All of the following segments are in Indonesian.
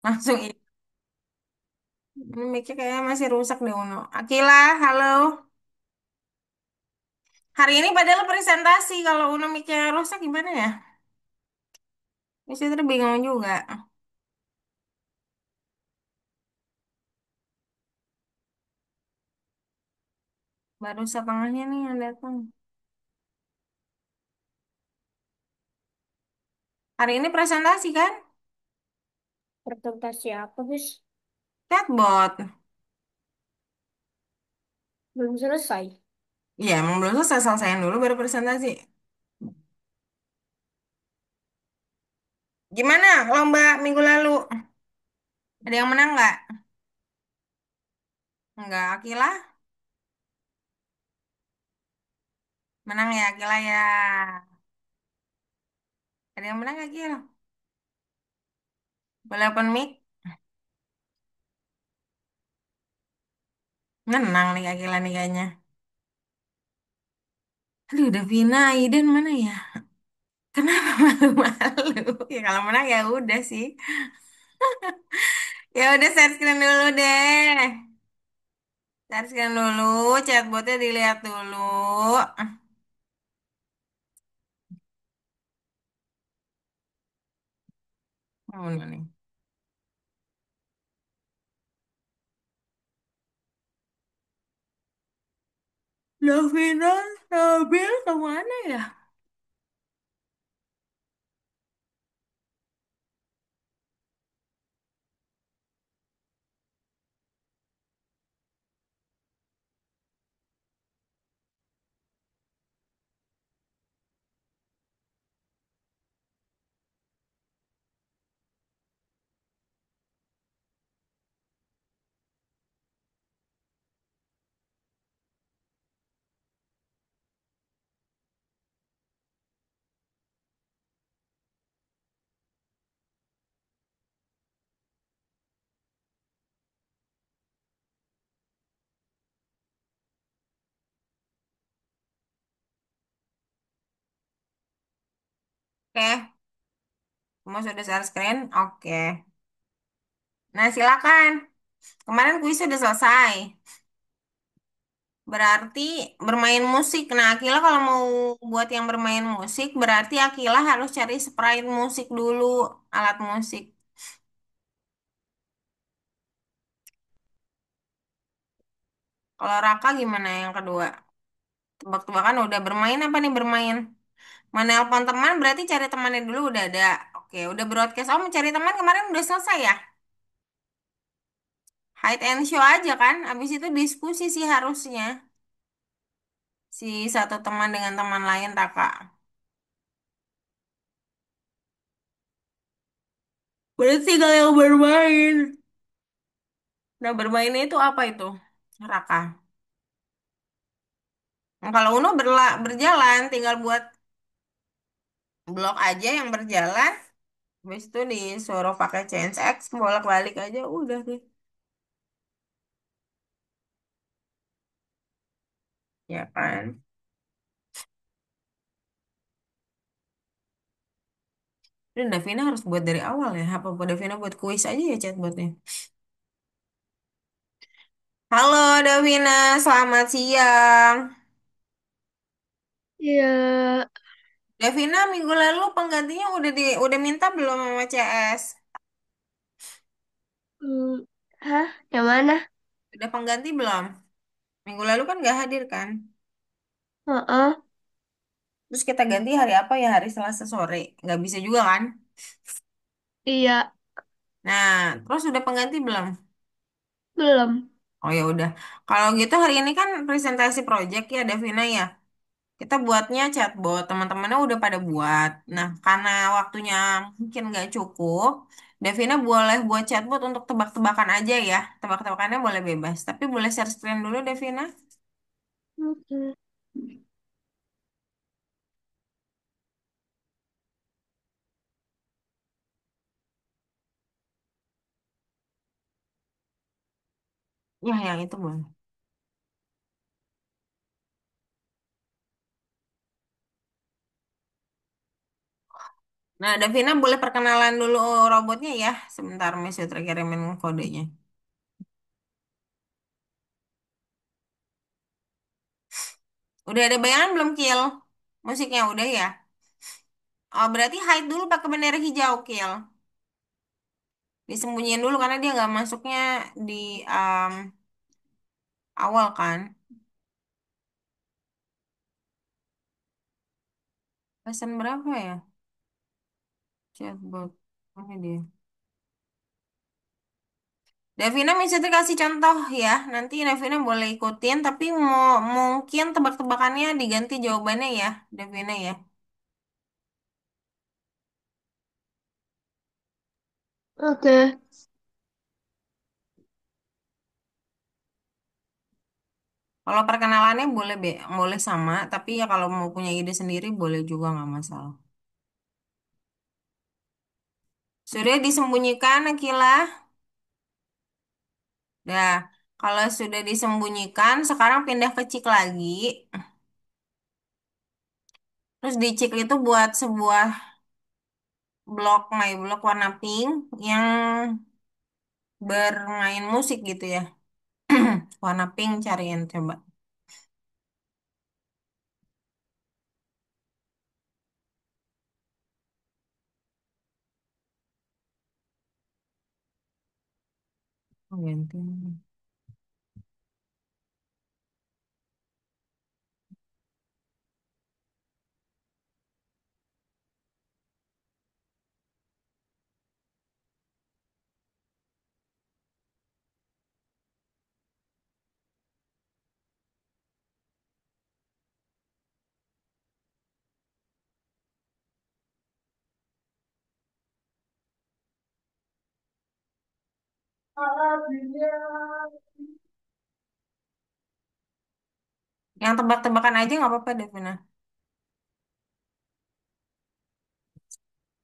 Langsung ini mic kayaknya masih rusak deh Uno. Akila, halo. Hari ini padahal presentasi, kalau Uno mic-nya rusak gimana ya? Saya bingung juga. Baru setengahnya nih yang datang. Hari ini presentasi kan? Presentasi apa, bis? Chatbot. Belum selesai. Iya, emang belum selesai, selesaiin dulu baru presentasi. Gimana lomba minggu lalu? Ada yang menang nggak? Nggak, Akila? Menang ya, Akila ya. Ada yang menang nggak, Akila? Boleh open mic? Menang nih Akila nih kayaknya. Aduh, udah Vina, Aiden mana ya? Kenapa malu-malu? Ya kalau menang ya udah sih. Ya udah share screen dulu deh. Share screen dulu, chatbotnya dilihat dulu. Mana nih? Davina, Nabil kemana ya? Oke, semua sudah share screen. Oke. Nah, silakan. Kemarin kuis sudah selesai. Berarti bermain musik. Nah, Akila kalau mau buat yang bermain musik, berarti Akila harus cari sprite musik dulu, alat musik. Kalau Raka gimana yang kedua? Tebak-tebakan udah bermain apa nih bermain? Menelpon teman berarti cari temannya dulu udah ada. Oke, udah broadcast. Oh, mencari teman kemarin udah selesai ya? Hide and show aja kan? Abis itu diskusi sih harusnya. Si satu teman dengan teman lain, Raka. Berarti tinggal yang bermain. Nah, bermainnya itu apa itu? Raka. Nah, kalau Uno berjalan, tinggal buat blok aja yang berjalan. Habis itu disuruh pakai change X, bolak-balik aja, udah deh. Ya kan? Dan Davina harus buat dari awal ya. Apa buat Davina buat kuis aja ya chatbotnya? Halo Davina, selamat siang. Iya, Davina minggu lalu penggantinya udah minta belum sama CS? hmm, hah? Yang mana? Udah pengganti belum? Minggu lalu kan nggak hadir kan? Heeh. Terus kita ganti hari apa ya? Hari Selasa sore. Nggak bisa juga kan? Iya, Nah, terus udah pengganti belum? belum. Oh ya udah. Kalau gitu hari ini kan presentasi project ya Davina ya. Kita buatnya chatbot, teman-temannya udah pada buat. Nah, karena waktunya mungkin nggak cukup, Devina boleh buat chatbot untuk tebak-tebakan aja ya. Tebak-tebakannya boleh bebas, tapi boleh share screen dulu, Devina. Mm-mm. Ya, yang itu boleh. Nah, Davina boleh perkenalan dulu robotnya ya. Sebentar, Miss Fitri kirimin kodenya. Udah ada bayangan belum, Kil? Musiknya udah ya? Oh, berarti hide dulu pakai bendera hijau, Kil. Disembunyiin dulu karena dia nggak masuknya di awal kan. Pesan berapa ya? Chatbot. Ini dia. Davina misalnya kasih contoh ya. Nanti Davina boleh ikutin, tapi mungkin tebak-tebakannya diganti jawabannya ya, Davina ya. Oke. Kalau perkenalannya boleh sama, tapi ya kalau mau punya ide sendiri boleh juga nggak masalah. Sudah disembunyikan, Akila? Dah, kalau sudah disembunyikan, sekarang pindah ke cik lagi. Terus di cik itu buat sebuah blok my block warna pink yang bermain musik gitu ya. Warna pink cariin coba. Oh, ganti. Yang tebak-tebakan aja nggak apa-apa, Devina.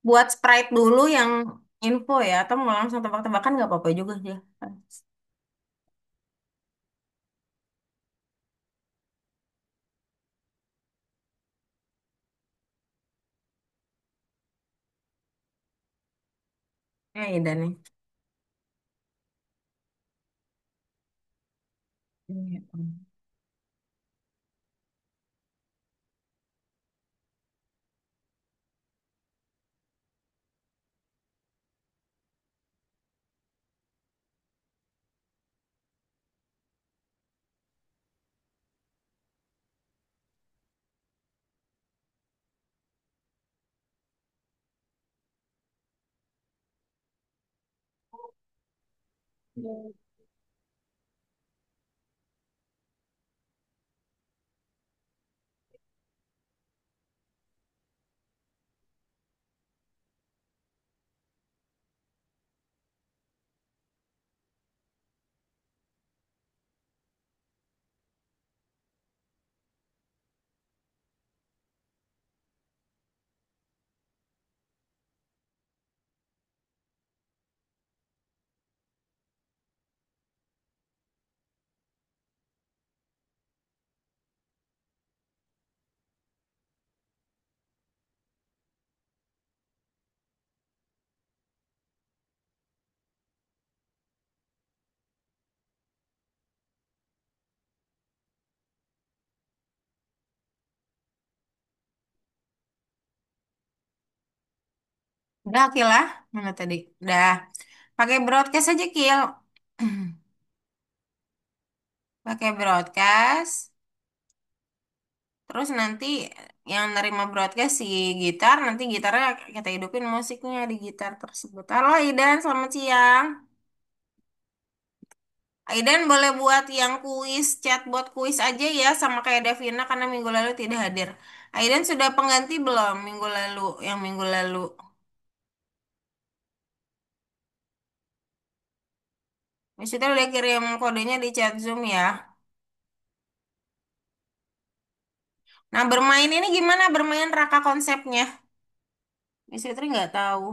Buat Sprite dulu yang info ya, atau mau langsung tebak-tebakan nggak apa-apa juga ya. Iya nih. Iya. Udah, Kil lah. Mana tadi? Udah. Pakai broadcast aja, Kil. Pakai broadcast. Terus nanti yang nerima broadcast si gitar, nanti gitarnya kita hidupin musiknya di gitar tersebut. Halo Aidan, selamat siang. Aidan boleh buat yang kuis, chatbot kuis aja ya, sama kayak Davina karena minggu lalu tidak hadir. Aidan sudah pengganti belum minggu lalu, yang minggu lalu? Maksudnya udah kirim kodenya di chat Zoom ya. Nah, bermain ini gimana? Bermain raka konsepnya? Miss Fitri nggak tahu.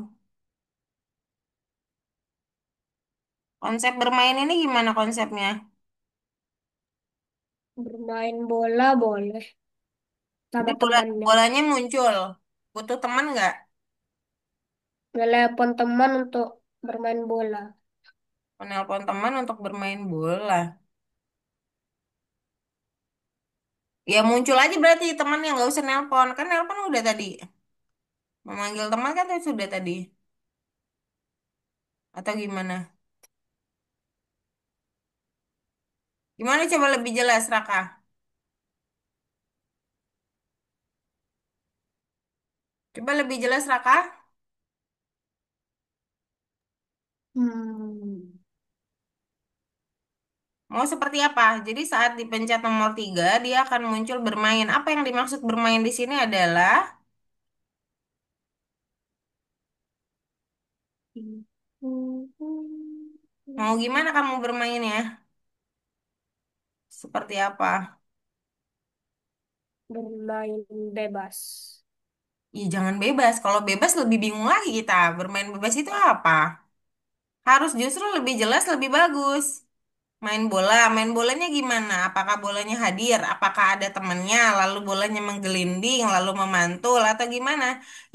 Konsep bermain ini gimana konsepnya? Bermain bola boleh Nanti sama temannya. bolanya muncul. Butuh teman nggak? Telepon teman untuk bermain bola. Menelpon teman untuk bermain bola. Ya muncul aja berarti teman yang nggak usah nelpon. Kan nelpon udah tadi. Memanggil teman kan tadi sudah tadi. Atau gimana? Gimana coba lebih jelas, Raka? Coba lebih jelas, Raka. Hmm. Mau seperti apa? Jadi saat dipencet nomor 3, dia akan muncul bermain. Apa yang dimaksud bermain di sini adalah, mau gimana kamu bermainnya? Seperti apa? Bermain bebas. Ih, jangan bebas. Kalau bebas lebih bingung lagi kita. Bermain bebas itu apa? Harus justru lebih jelas, lebih bagus. Main bola, main bolanya gimana? Apakah bolanya hadir? Apakah ada temennya? Lalu bolanya menggelinding, lalu memantul, atau gimana?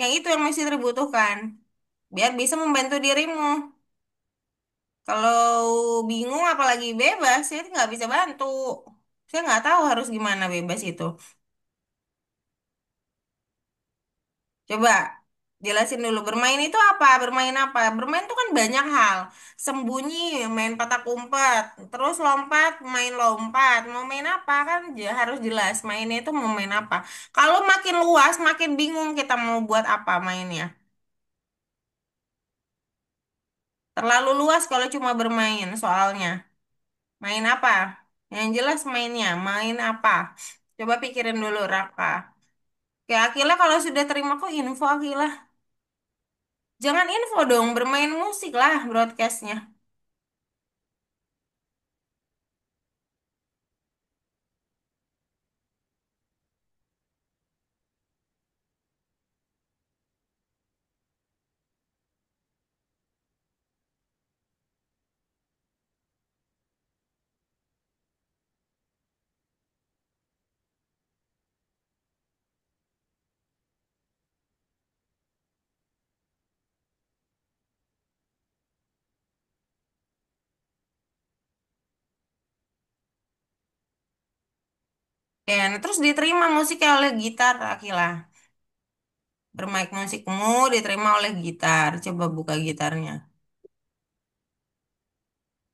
Yang itu yang mesti terbutuhkan. Biar bisa membantu dirimu. Kalau bingung apalagi bebas, saya nggak bisa bantu. Saya nggak tahu harus gimana bebas itu. Coba jelasin dulu, bermain itu apa? Bermain apa? Bermain itu kan banyak hal. Sembunyi, main petak umpet, terus lompat, main lompat. Mau main apa kan harus jelas mainnya itu mau main apa. Kalau makin luas, makin bingung kita mau buat apa mainnya. Terlalu luas kalau cuma bermain soalnya. Main apa? Yang jelas mainnya, main apa? Coba pikirin dulu, Raka. Kayak Akila kalau sudah terima kok info Akila. Jangan info dong, bermain musik lah broadcastnya. Ya, nah terus diterima musiknya oleh gitar, Akila. Bermain musikmu diterima oleh gitar. Coba buka gitarnya.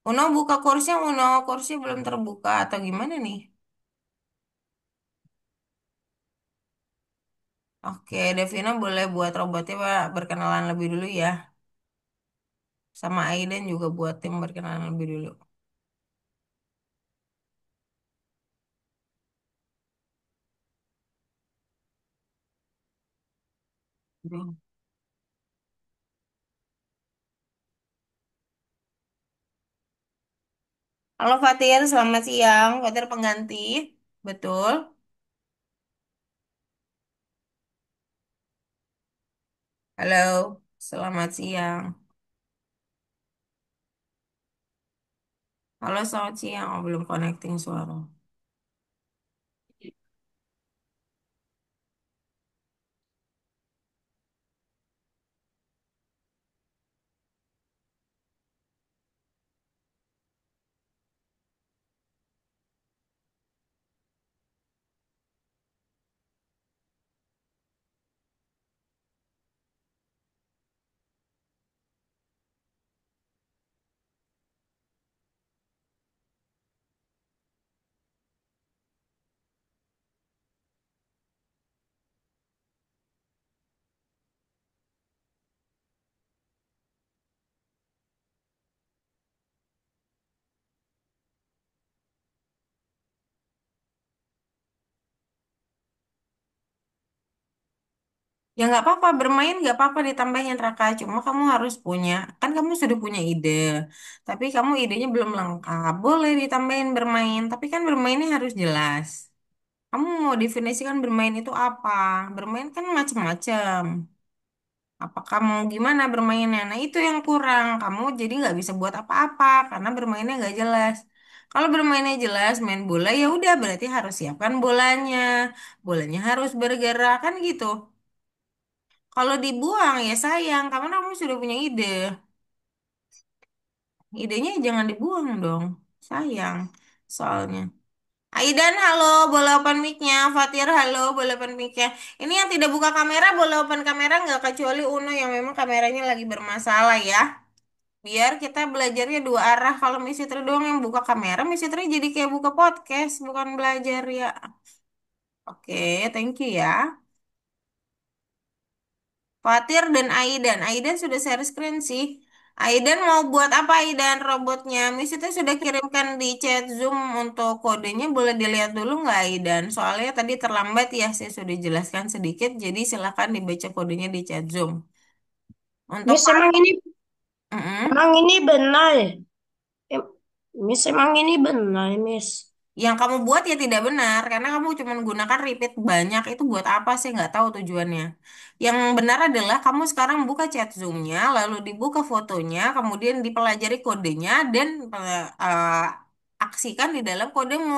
Uno buka kursnya, Uno kursi belum terbuka atau gimana nih? Oke, Devina boleh buat robotnya, Pak. Berkenalan lebih dulu ya. Sama Aiden juga buat tim berkenalan lebih dulu. Halo Fatir, selamat siang. Fatir pengganti. Betul. Halo, selamat siang. Halo, selamat siang. Oh, belum connecting suara. Ya nggak apa-apa, bermain nggak apa-apa ditambahin Raka. Cuma kamu harus punya, kan kamu sudah punya ide. Tapi kamu idenya belum lengkap. Boleh ditambahin bermain, tapi kan bermainnya harus jelas. Kamu mau definisikan bermain itu apa? Bermain kan macam-macam. Apakah mau gimana bermainnya? Nah itu yang kurang. Kamu jadi nggak bisa buat apa-apa karena bermainnya nggak jelas. Kalau bermainnya jelas, main bola ya udah berarti harus siapkan bolanya. Bolanya harus bergerak kan gitu. Kalau dibuang ya sayang, karena kamu sudah punya ide. Idenya jangan dibuang dong. Sayang, soalnya. Aidan, halo, boleh open mic-nya. Fatir, halo, boleh open mic-nya. Ini yang tidak buka kamera, boleh open kamera nggak? Kecuali Uno yang memang kameranya lagi bermasalah ya. Biar kita belajarnya dua arah. Kalau Miss Fitri doang yang buka kamera, Miss Fitri jadi kayak buka podcast, bukan belajar ya. Oke, thank you ya. Fatir dan Aidan. Aidan sudah share screen sih. Aidan mau buat apa Aidan robotnya? Miss itu sudah kirimkan di chat Zoom untuk kodenya. Boleh dilihat dulu nggak Aidan? Soalnya tadi terlambat ya, saya sudah jelaskan sedikit. Jadi silakan dibaca kodenya di chat Zoom. Untuk Miss, Mm-mm. emang ini benar. Em- Miss, emang ini benar, Miss. Yang kamu buat ya tidak benar karena kamu cuma menggunakan repeat banyak itu buat apa sih nggak tahu tujuannya. Yang benar adalah kamu sekarang buka chat Zoom-nya, lalu dibuka fotonya, kemudian dipelajari kodenya dan aksikan di dalam kodemu.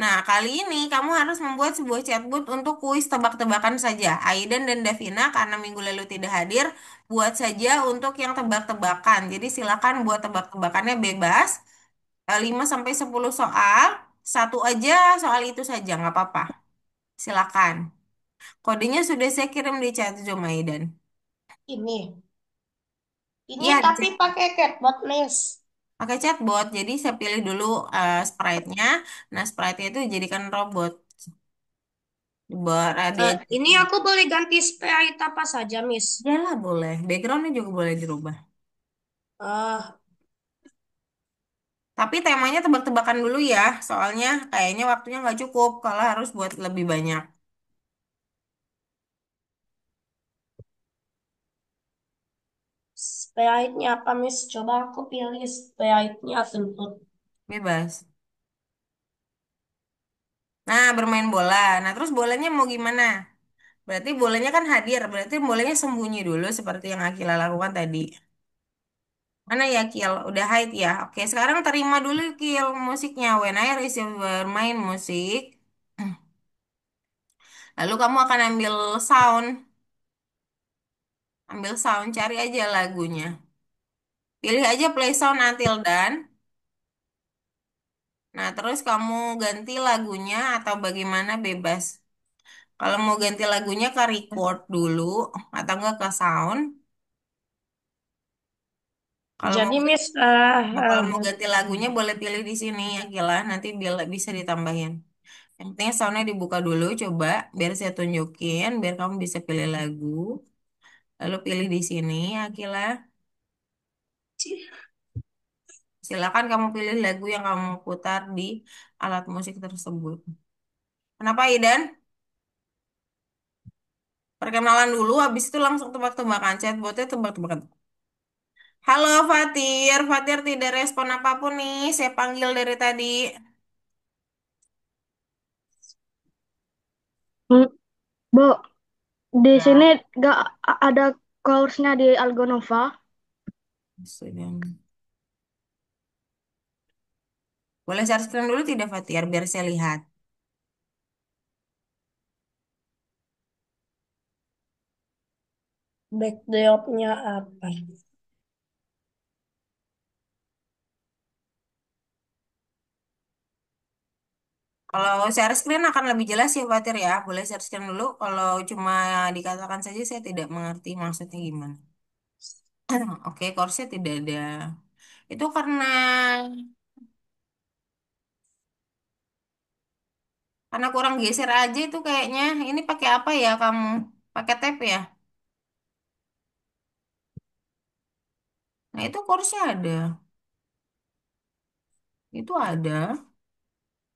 Nah, kali ini kamu harus membuat sebuah chatbot untuk kuis tebak-tebakan saja. Aidan dan Davina karena minggu lalu tidak hadir, buat saja untuk yang tebak-tebakan. Jadi silakan buat tebak-tebakannya bebas. 5 sampai 10 soal, satu aja soal itu saja, nggak apa-apa. Silakan. Kodenya sudah saya kirim di chat Zoom, Aidan. Ini. Ini Iya, tapi pakai catbot, Miss. pakai chatbot. Jadi saya pilih dulu sprite-nya. Nah, sprite-nya itu dijadikan robot. Dia Ini aku boleh ganti sprite apa saja, Miss. ya lah boleh. Backgroundnya juga boleh dirubah. Ah, Tapi temanya tebak-tebakan dulu ya. Soalnya kayaknya waktunya nggak cukup kalau harus buat lebih banyak. sprite-nya apa, Miss? Coba aku pilih sprite-nya kentut. Bebas. Nah, bermain bola. Nah, terus bolanya mau gimana? Berarti bolanya kan hadir, berarti bolanya sembunyi dulu seperti yang Akila lakukan tadi. Mana ya Kil? Udah hide ya? Oke, sekarang terima dulu Kil musiknya. When I receive bermain musik. Lalu kamu akan ambil sound. Ambil sound, cari aja lagunya. Pilih aja play sound until done. Nah, terus kamu ganti lagunya atau bagaimana bebas. Kalau mau ganti lagunya ke record dulu atau enggak ke sound. Kalau mau Jadi, Miss, Nah, kalau mau ganti lagunya boleh pilih di sini ya Gila, nanti bisa ditambahin. Yang penting soundnya dibuka dulu, coba biar saya tunjukin, biar kamu bisa pilih lagu. Lalu pilih di sini ya Gila. Silakan kamu pilih lagu yang kamu putar di alat musik tersebut. Kenapa Idan? Perkenalan dulu, habis itu langsung tebak-tebakan. Chatbotnya tebak-tebakan. Halo Fatir, Fatir tidak respon apapun nih. Saya panggil dari tadi. Hmm, Bu, di sini Ya, gak ada kursnya di Algonova. sudah. Boleh share screen dulu tidak, Fatir, biar saya lihat. backdrop-nya apa? Kalau share screen akan lebih jelas ya, Fatir ya. Boleh share screen dulu. Kalau cuma dikatakan saja, saya tidak mengerti maksudnya gimana. Oke, course-nya tidak ada. Itu karena kurang geser aja itu kayaknya. Ini pakai apa ya kamu? Pakai tab ya? Nah, itu course-nya ada. Itu ada.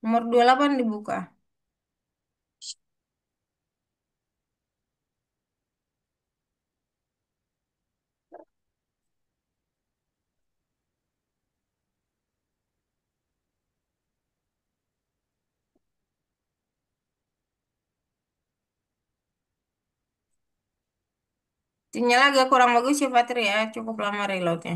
Nomor 28 dibuka. Sinyal agak kurang bagus ya, Fatir ya. Cukup lama reloadnya.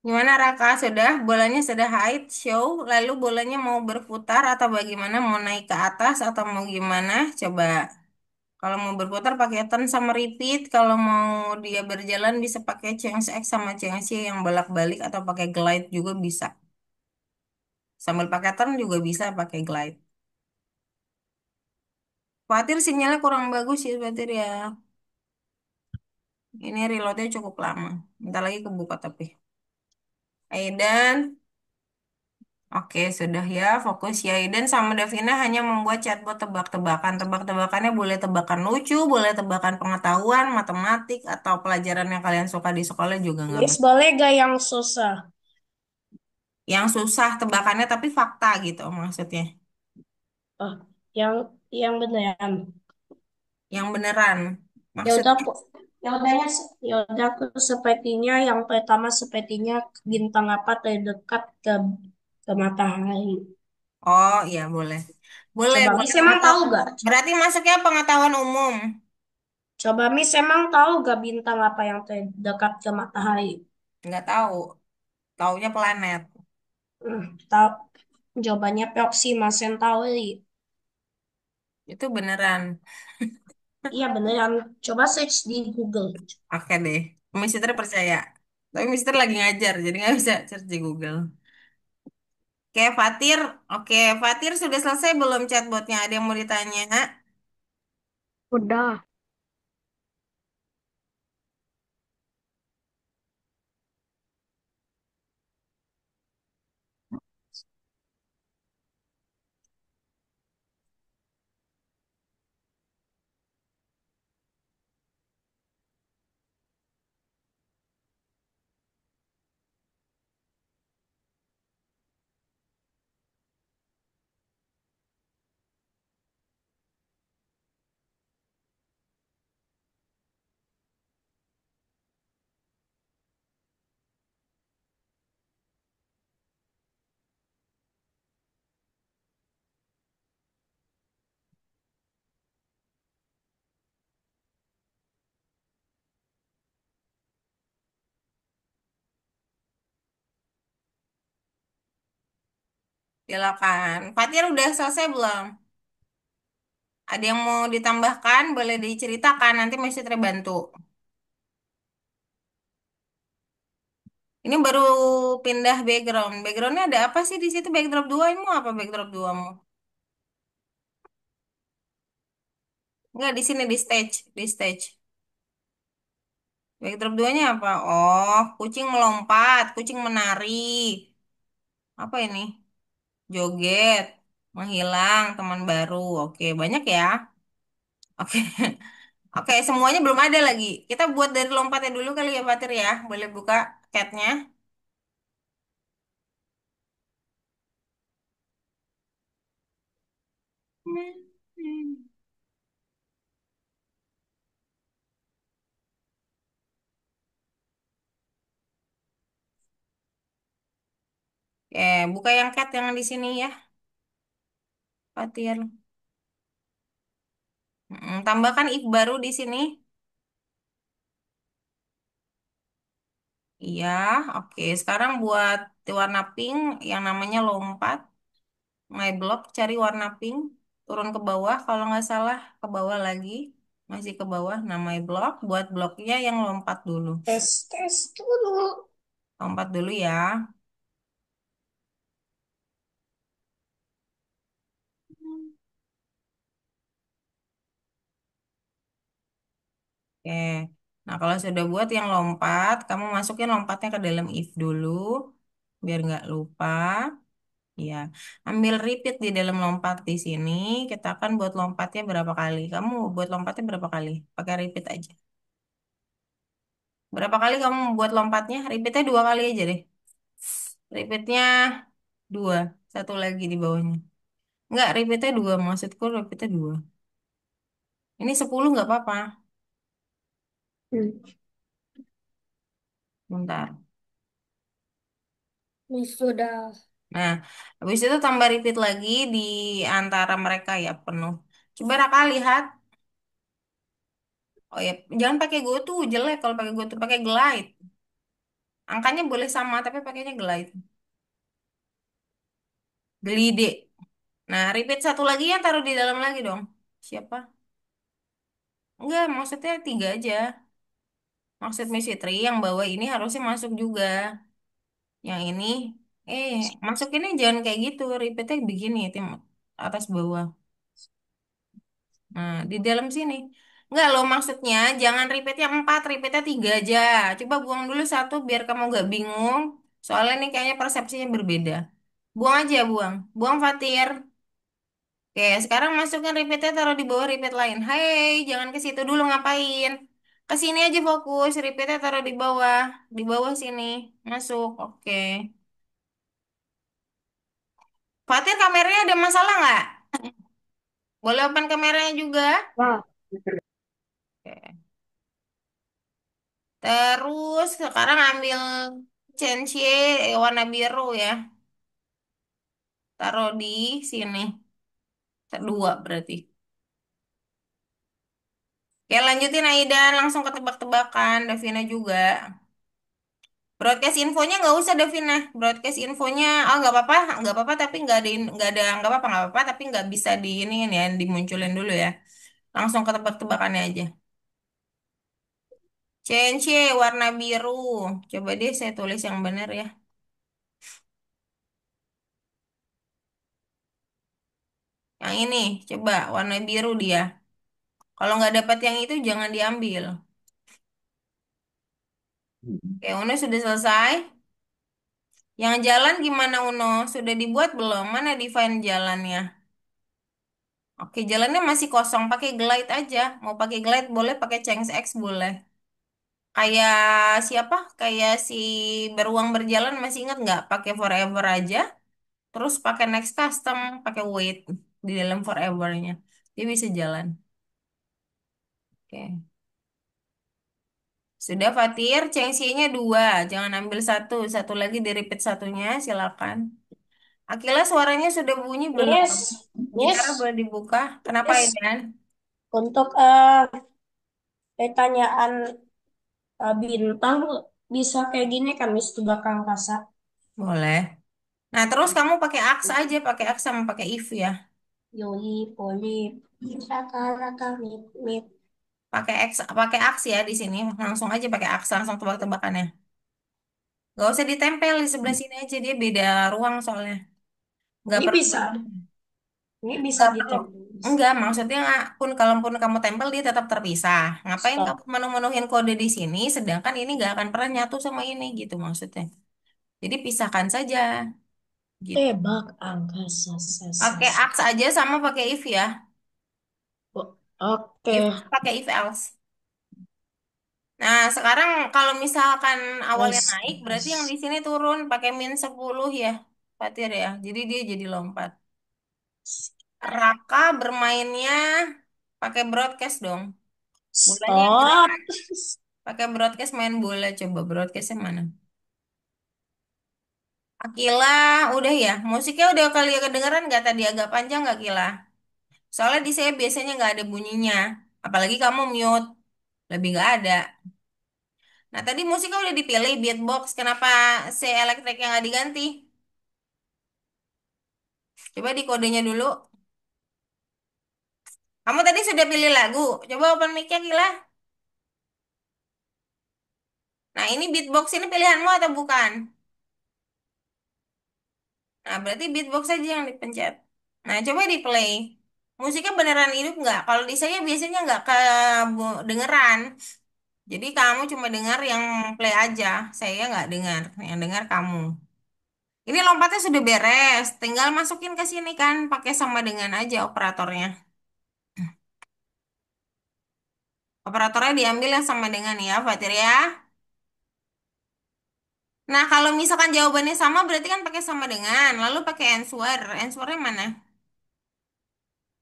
Gimana Raka? Sudah, bolanya sudah hide show, lalu bolanya mau berputar atau bagaimana? Mau naik ke atas atau mau gimana? Coba. Kalau mau berputar pakai turn sama repeat. Kalau mau dia berjalan bisa pakai change X sama change Y yang bolak-balik atau pakai glide juga bisa. Sambil pakai turn juga bisa pakai glide. Khawatir sinyalnya kurang bagus ya, khawatir ya. Ini reloadnya cukup lama. Bentar lagi kebuka tapi. Aidan, oke sudah ya. Fokus ya. Aidan sama Davina hanya membuat chatbot tebak-tebakan. Tebak-tebakannya boleh tebakan lucu, boleh tebakan pengetahuan, matematik, atau pelajaran yang kalian suka di sekolah juga nggak Miss, masalah. boleh gak yang susah? Yang susah tebakannya tapi fakta gitu maksudnya. Oh, yang yang beneran. Yang beneran. Ya udah, Maksudnya, ya udah ya, ya udah aku sepertinya yang pertama sepertinya bintang apa terdekat ke matahari. oh iya boleh. Boleh, Coba boleh Miss emang tahu pengetahuan. gak? Berarti masuknya pengetahuan umum. Coba Miss emang tahu gak bintang apa yang terdekat ke matahari? Nggak tahu. Taunya planet. Tahu. Jawabannya Proxima Centauri. Itu beneran. Iya beneran. Coba search di Google. Oke deh. Mister percaya. Tapi Mister lagi ngajar, jadi nggak bisa search di Google. Oke, Fatir. Oke, Fatir sudah selesai belum chatbotnya? Ada yang mau ditanya? Udah. Silakan. Fatir udah selesai belum? Ada yang mau ditambahkan? Boleh diceritakan. Nanti Mister bantu. Ini baru pindah background. Backgroundnya ada apa sih di situ? Backdrop 2 ini mau apa backdrop 2 mu? Enggak, di sini di stage. Di stage. Backdrop 2-nya apa? Oh, kucing melompat, kucing menari. Apa ini? Joget, menghilang, teman baru. Oke, banyak ya. Oke. Oke, semuanya belum ada lagi. Kita buat dari lompatnya dulu kali ya, Fatir ya. Boleh buka chatnya. Oke, buka yang cat yang di sini ya, Fatir. Tambahkan if baru di sini. Iya, oke. Sekarang buat warna pink yang namanya lompat. My block, cari warna pink. Turun ke bawah kalau nggak salah. Ke bawah lagi. Masih ke bawah. Nah, my block. Buat bloknya yang lompat dulu. Tes dulu. Lompat dulu ya. Oke. Nah, kalau sudah buat yang lompat, kamu masukin lompatnya ke dalam if dulu. Biar nggak lupa. Ya, ambil repeat di dalam lompat di sini. Kita akan buat lompatnya berapa kali. Kamu buat lompatnya berapa kali? Pakai repeat aja. Berapa kali kamu buat lompatnya? Repeatnya 2 kali aja deh. Repeatnya 2. Satu lagi di bawahnya. Enggak, repeatnya 2. Maksudku repeatnya 2. Ini 10 nggak apa-apa. Hmm. Bentar. Ini sudah. Nah, habis itu tambah repeat lagi di antara mereka ya penuh. Coba Raka lihat. Oh ya, jangan pakai go to jelek kalau pakai go to pakai glide. Angkanya boleh sama, tapi pakainya glide. Glide. Nah, repeat satu lagi yang taruh di dalam lagi dong. Siapa? Enggak, maksudnya tiga aja. Maksud Miss Fitri yang bawah ini harusnya masuk juga. Yang ini, eh, masukinnya jangan kayak gitu. Repeatnya begini, tim atas bawah. Nah, di dalam sini. Enggak loh, maksudnya jangan repeatnya empat, repeatnya tiga aja. Coba buang dulu satu biar kamu gak bingung. Soalnya ini kayaknya persepsinya berbeda. Buang aja, buang. Buang Fatir. Oke, sekarang masukin repeatnya taruh di bawah repeat lain. Hai, jangan ke situ dulu ngapain? Ke sini aja fokus. Repeatnya taruh di bawah. Di bawah sini. Masuk. Oke. Fatir, kameranya ada masalah nggak? Boleh open kameranya juga. Wah, Oke. Terus sekarang ambil cencie warna biru ya. Taruh di sini. Kedua berarti. Oke, lanjutin Aidan. Langsung ke tebak-tebakan. Davina juga. Broadcast infonya nggak usah Davina. Broadcast infonya, oh nggak apa-apa tapi nggak apa-apa tapi nggak bisa di ini ya, dimunculin dulu ya. Langsung ke tebak-tebakannya aja. Cencie warna biru. Coba deh saya tulis yang benar ya. Yang ini, coba warna biru dia. Kalau nggak dapat yang itu jangan diambil. Oke, Uno sudah selesai. Yang jalan gimana Uno? Sudah dibuat belum? Mana define jalannya? Oke, jalannya masih kosong. Pakai glide aja. Mau pakai glide boleh, pakai change X boleh. Kayak siapa? Kayak si beruang berjalan masih ingat nggak? Pakai forever aja. Terus pakai next custom, pakai wait di dalam forevernya. Dia bisa jalan. Oke. Sudah Fatir, cengsinya dua. Jangan ambil satu. Satu lagi di repeat satunya, silakan. Akila suaranya sudah bunyi belum? Miss, Gitar Miss, boleh dibuka. Kenapa Miss, Idan? untuk pertanyaan bintang bisa kayak gini kan, Miss, tebak angkasa. Boleh. Nah, terus kamu pakai aks aja, pakai aks sama pakai if ya. Yoi, poli, raka, mit, mit. Pakai aks ya di sini. Langsung aja pakai aks, langsung tebak-tebakannya. Gak usah ditempel di sebelah sini aja, dia beda ruang soalnya. Nggak Ini perlu. bisa, ini bisa Nggak perlu. ditempel, Miss. Enggak, maksudnya nggak pun kalaupun kamu tempel dia tetap terpisah. Ngapain kamu Stop. menuhin kode di sini, sedangkan ini nggak akan pernah nyatu sama ini gitu maksudnya. Jadi pisahkan saja gitu. Tebak angkasa, sa. Pakai aks aja sama pakai if ya. Oke, If pakai if else. Nah, sekarang kalau misalkan awalnya tes, naik, berarti yang tes. di sini turun pakai -10 ya, Fatir ya. Jadi dia jadi lompat. Raka bermainnya pakai broadcast dong. Bolanya yang gerak. Stop. Pakai broadcast main bola. Coba broadcastnya mana? Akila, udah ya. Musiknya udah kali ya kedengeran nggak tadi agak panjang nggak Kila? Soalnya di saya biasanya nggak ada bunyinya. Apalagi kamu mute. Lebih nggak ada. Nah, tadi musiknya udah dipilih beatbox. Kenapa si elektriknya nggak diganti? Coba di kodenya dulu. Kamu tadi sudah pilih lagu. Coba open mic-nya, Gila. Nah, ini beatbox ini pilihanmu atau bukan? Nah, berarti beatbox aja yang dipencet. Nah, coba di play. Musiknya beneran hidup nggak? Kalau di saya biasanya nggak dengeran. Jadi kamu cuma dengar yang play aja. Saya nggak dengar. Yang dengar kamu. Ini lompatnya sudah beres. Tinggal masukin ke sini kan. Pakai sama dengan aja operatornya. Operatornya diambil yang sama dengan ya, Fatir ya. Nah, kalau misalkan jawabannya sama berarti kan pakai sama dengan, lalu pakai answer. Answernya mana?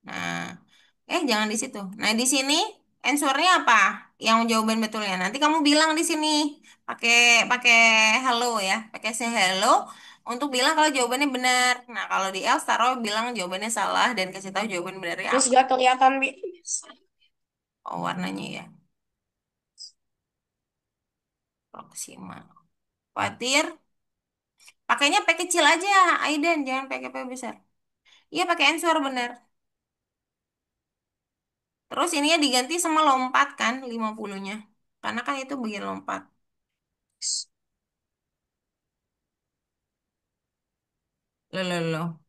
Nah, jangan di situ. Nah, di sini answernya apa? Yang jawaban betulnya. Nanti kamu bilang di sini pakai pakai hello ya, pakai say hello untuk bilang kalau jawabannya benar. Nah, kalau di else taruh bilang jawabannya salah dan kasih tahu jawaban benernya Miss apa. gak kelihatan, Miss. Oh, warnanya ya. Proxima. Fatir, pakainya P kecil aja, Aiden, jangan pakai P besar. Iya, pakai answer bener. Terus ininya diganti sama lompat kan, 50-nya. Karena kan itu bagian lompat. Loh, loh, loh.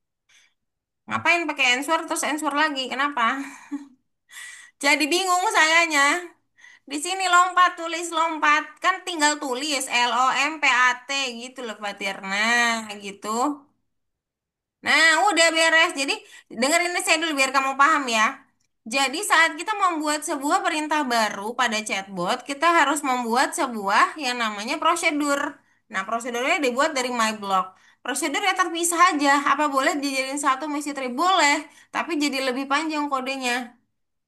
Ngapain pakai answer terus answer lagi? Kenapa? Jadi bingung sayanya. Di sini lompat, tulis lompat. Kan tinggal tulis LOMPAT gitu loh, Fatir. Nah, gitu. Nah, udah beres. Jadi, dengerin saya dulu biar kamu paham ya. Jadi, saat kita membuat sebuah perintah baru pada chatbot, kita harus membuat sebuah yang namanya prosedur. Nah, prosedurnya dibuat dari MyBlock. Prosedurnya terpisah aja. Apa boleh dijadiin satu misi tree? Boleh, tapi jadi lebih panjang kodenya.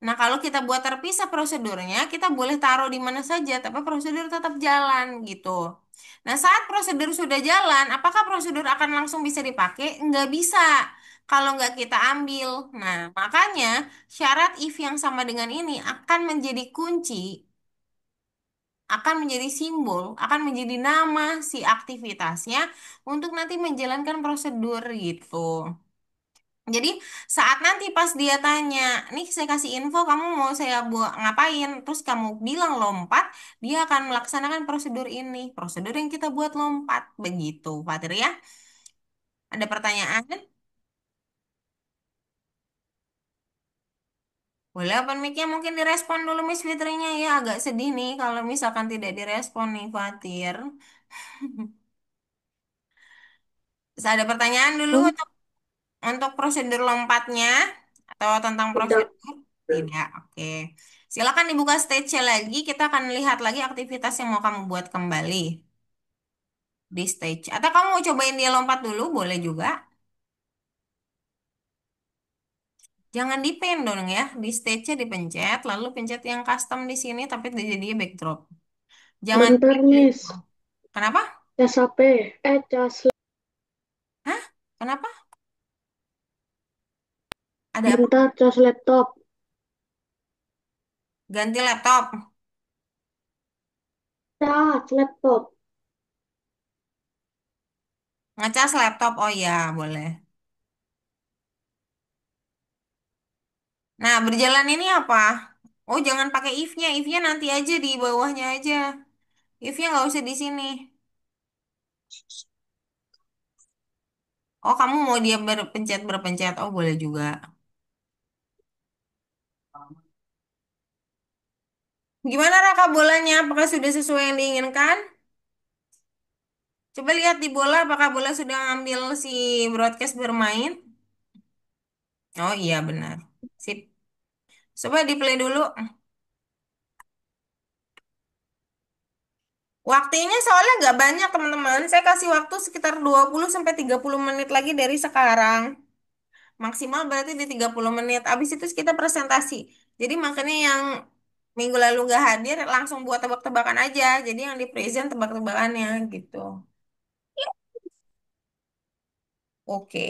Nah, kalau kita buat terpisah prosedurnya, kita boleh taruh di mana saja, tapi prosedur tetap jalan gitu. Nah, saat prosedur sudah jalan, apakah prosedur akan langsung bisa dipakai? Nggak bisa kalau nggak kita ambil. Nah, makanya syarat if yang sama dengan ini akan menjadi kunci, akan menjadi simbol, akan menjadi nama si aktivitasnya untuk nanti menjalankan prosedur gitu. Jadi saat nanti pas dia tanya, nih saya kasih info kamu mau saya buat ngapain, terus kamu bilang lompat, dia akan melaksanakan prosedur ini, prosedur yang kita buat lompat, begitu, Fatir ya. Ada pertanyaan? Boleh open mic-nya mungkin direspon dulu Miss Fitrinya ya, agak sedih nih kalau misalkan tidak direspon nih Fatir. Terus ada pertanyaan dulu Hmm, untuk prosedur lompatnya atau tentang tidak. prosedur? Tidak, oke. Silakan dibuka stage lagi. Kita akan lihat lagi aktivitas yang mau kamu buat kembali di stage. Atau kamu mau cobain dia lompat dulu, boleh juga. Jangan di pen dong ya. Di stage-nya dipencet, lalu pencet yang custom di sini, tapi jadinya backdrop. Jangan di Bentar, Miss. Kenapa? Cas HP. Cas. Hah? Kenapa? Ada apa? Bentar, cas laptop. Ganti laptop. Cas laptop. Ngecas laptop. Oh ya, boleh. Nah, berjalan ini apa? Oh, jangan pakai if-nya. If-nya nanti aja di bawahnya aja. If-nya nggak usah di sini. Oh, kamu mau dia berpencet-berpencet. Oh, boleh juga. Gimana Raka bolanya? Apakah sudah sesuai yang diinginkan? Coba lihat di bola, apakah bola sudah ngambil si broadcast bermain? Oh iya, benar. Sip. Coba di play dulu. Waktunya soalnya nggak banyak, teman-teman. Saya kasih waktu sekitar 20 sampai 30 menit lagi dari sekarang. Maksimal berarti di 30 menit. Abis itu kita presentasi. Jadi makanya yang minggu lalu nggak hadir langsung buat tebak-tebakan aja. Jadi yang di present tebak-tebakannya gitu. Oke.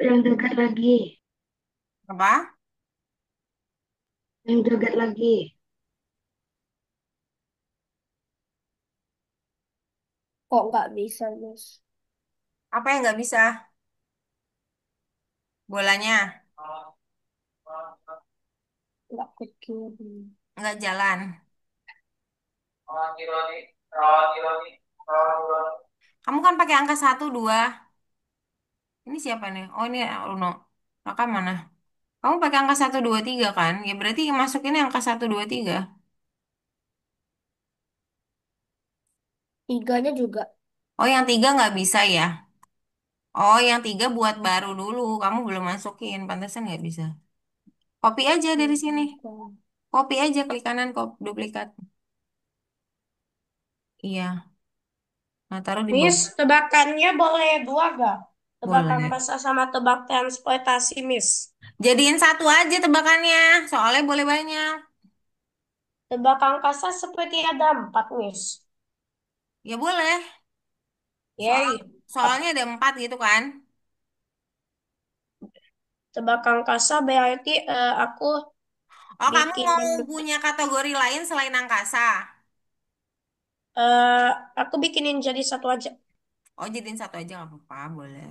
Yang dekat lagi. Apa? Yang joget lagi. Kok nggak bisa, Miss? Apa yang nggak bisa? Bolanya Nggak ke kiri. nggak jalan. Kamu kan pakai angka 1, 2. Ini siapa nih? Oh ini Uno. Kakak mana? Kamu pakai angka 1, 2, 3 kan? Ya berarti masukinnya angka 1, 2, 3. Tiganya juga. Oh yang 3 nggak bisa ya? Oh yang 3 buat baru dulu. Kamu belum masukin. Pantesan nggak bisa. Copy aja dari sini. Tiga. Copy aja klik kanan duplikat. Iya. Nah taruh di Miss, bawah. tebakannya boleh dua gak? Tebakan Boleh. pasar sama tebak transportasi, Miss. Jadiin satu aja tebakannya. Soalnya boleh banyak. Tebakan kasar seperti ada empat, Miss. Ya boleh. Soal Yay. soalnya ada 4 gitu kan. Tebakan kasar berarti aku Oh kamu bikin mau punya kategori lain selain angkasa? eh aku bikinin jadi satu aja. Oh jadiin satu aja nggak apa-apa. Boleh.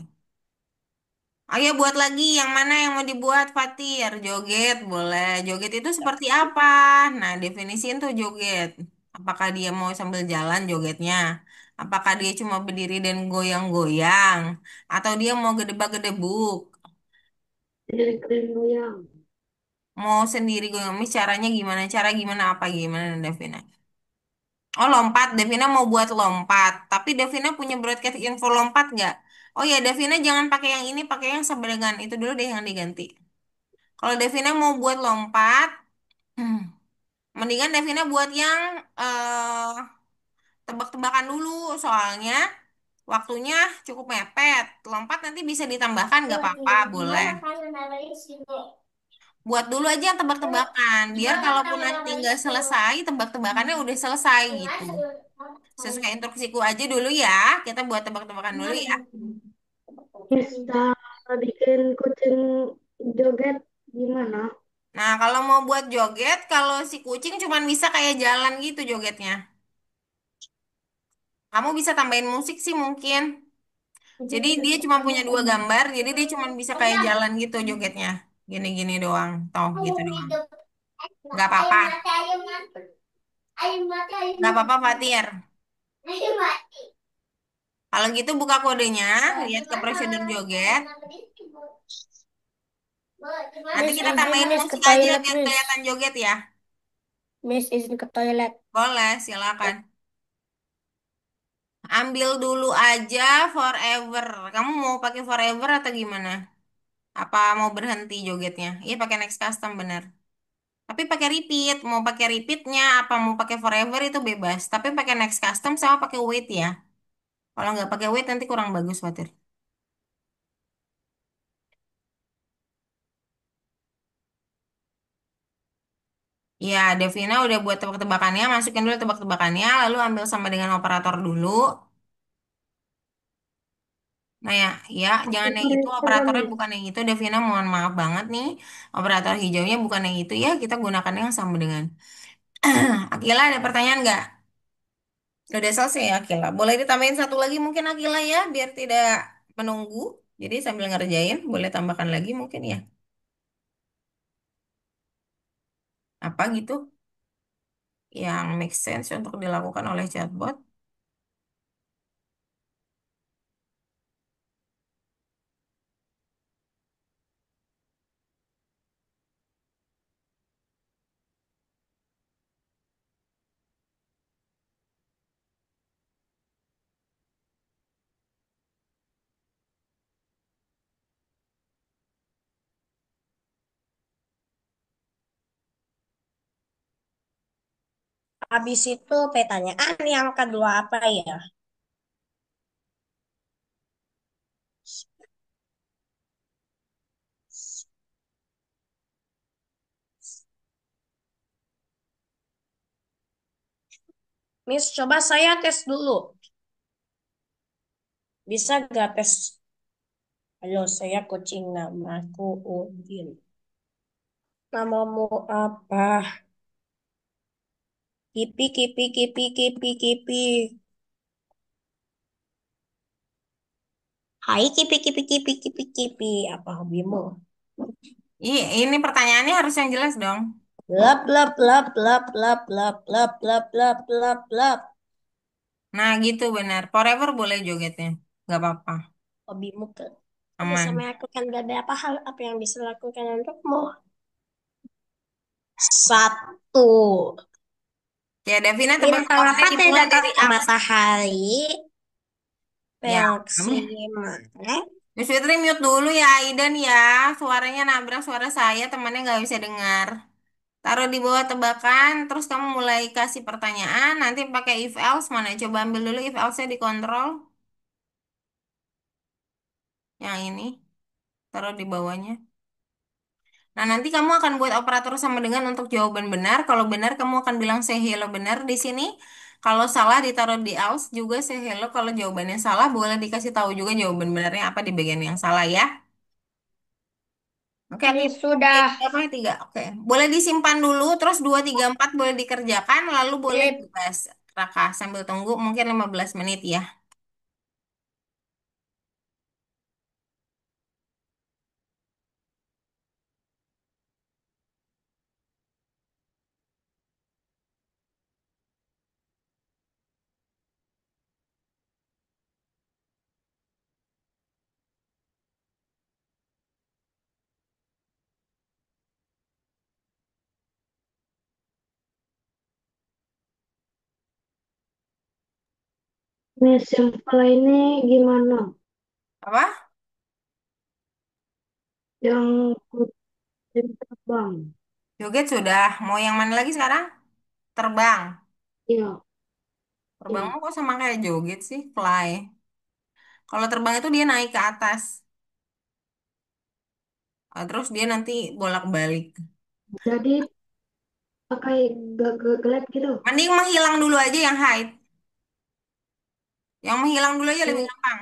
Ayo buat lagi yang mana yang mau dibuat Fatir? Joget boleh. Joget itu seperti apa? Nah, definisiin tuh joget. Apakah dia mau sambil jalan jogetnya? Apakah dia cuma berdiri dan goyang-goyang? Atau dia mau gedebak-gedebuk? Keren-keren goyang. Mau sendiri goyang? Mis caranya gimana? Cara gimana apa gimana Devina? Oh lompat, Devina mau buat lompat. Tapi Devina punya broadcast info lompat nggak? Oh ya, Devina jangan pakai yang ini, pakai yang sebelengan. Itu dulu deh yang diganti. Kalau Devina mau buat lompat, hmm, mendingan Devina buat yang tebak-tebakan dulu, soalnya waktunya cukup mepet. Lompat nanti bisa ditambahkan, nggak apa-apa, boleh. Gimana kalian narain sini? Buat dulu aja yang tebak-tebakan, biar Gimana kalaupun kalian nanti narain nggak itu? selesai, tebak-tebakannya udah selesai gitu. Sesuai instruksiku aja dulu ya, kita buat tebak-tebakan dulu ya. Bisa bikin kucing joget gimana? Nah, kalau mau buat joget, kalau si kucing cuman bisa kayak jalan gitu jogetnya. Kamu bisa tambahin musik sih mungkin. Jadi dia cuma punya 2 gambar, jadi dia cuma bisa kayak jalan gitu jogetnya. Gini-gini doang, toh gitu doang. Nggak apa-apa, Ayam mati, ayam mati, ayam mati, ayam nggak apa-apa mati, Fatir. ayam mati. Kalau gitu buka kodenya, lihat ke Gimana? prosedur Ayam joget. mati di sini, Bu. Bu, gimana? Nanti Miss, kita izin tambahin Miss ke musik aja toilet, biar Miss. kelihatan joget ya. Miss, izin ke toilet. Boleh, silakan. Ambil dulu aja forever. Kamu mau pakai forever atau gimana? Apa mau berhenti jogetnya? Iya pakai next custom bener. Tapi pakai repeat, mau pakai repeatnya apa mau pakai forever itu bebas. Tapi pakai next custom sama pakai wait ya. Kalau nggak pakai wait nanti kurang bagus, Fatir. Ya, Devina udah buat tebak-tebakannya, masukin dulu tebak-tebakannya, lalu ambil sama dengan operator dulu. Nah ya, ya Pakai jangan yang itu, forever kan, operatornya Miss? bukan yang itu. Devina mohon maaf banget nih, operator hijaunya bukan yang itu ya. Kita gunakan yang sama dengan. Akila ada pertanyaan nggak? Udah selesai ya Akila. Boleh ditambahin satu lagi mungkin Akila ya, biar tidak menunggu. Jadi sambil ngerjain, boleh tambahkan lagi mungkin ya. Apa gitu yang make sense untuk dilakukan oleh chatbot? Habis itu pertanyaan yang kedua apa ya? Miss, coba saya tes dulu. Bisa gak tes? Halo, saya coaching namaku Udin. Namamu apa? Kipi, kipi, kipi, kipi, kipi. Hai, kipi, kipi, kipi, kipi, kipi. Apa hobimu? Ini pertanyaannya harus yang jelas dong. Lap, lap, lap, lap, lap, lap, lap, lap, lap, lap, lap. Nah gitu benar. Forever boleh jogetnya. Nggak apa-apa. Hobimu ke. Kau bisa Aman. melakukan gak ada apa hal apa yang bisa lakukan untukmu? Satu. Ya Davina tebak Bintang skornya apa dimulai terdekat dari ke apa? matahari? Ya, kami. Proxima. Miss Fitri mute dulu ya Aidan ya. Suaranya nabrak suara saya, temannya nggak bisa dengar. Taruh di bawah tebakan, terus kamu mulai kasih pertanyaan. Nanti pakai if else mana? Coba ambil dulu if else-nya dikontrol. Yang ini, taruh di bawahnya. Nah, nanti kamu akan buat operator sama dengan untuk jawaban benar. Kalau benar, kamu akan bilang say hello benar di sini. Kalau salah, ditaruh di else juga say hello. Kalau jawabannya salah, boleh dikasih tahu juga jawaban benarnya apa di bagian yang salah ya. Oke, Ini aktif. sudah. Apa tiga? Oke, boleh disimpan dulu. Terus dua, tiga, empat boleh dikerjakan. Lalu boleh Sip. dibahas. Raka, sambil tunggu mungkin 15 menit ya. Ini simple ini gimana? Apa? Yang kucing terbang. Joget sudah. Mau yang mana lagi sekarang? Terbang. Iya, Terbangmu iya. kok sama kayak joget sih? Fly. Kalau terbang itu dia naik ke atas. Terus dia nanti bolak-balik. Jadi pakai gelet gitu. Mending menghilang dulu aja yang hide. Yang menghilang dulu aja lebih Oh, gampang.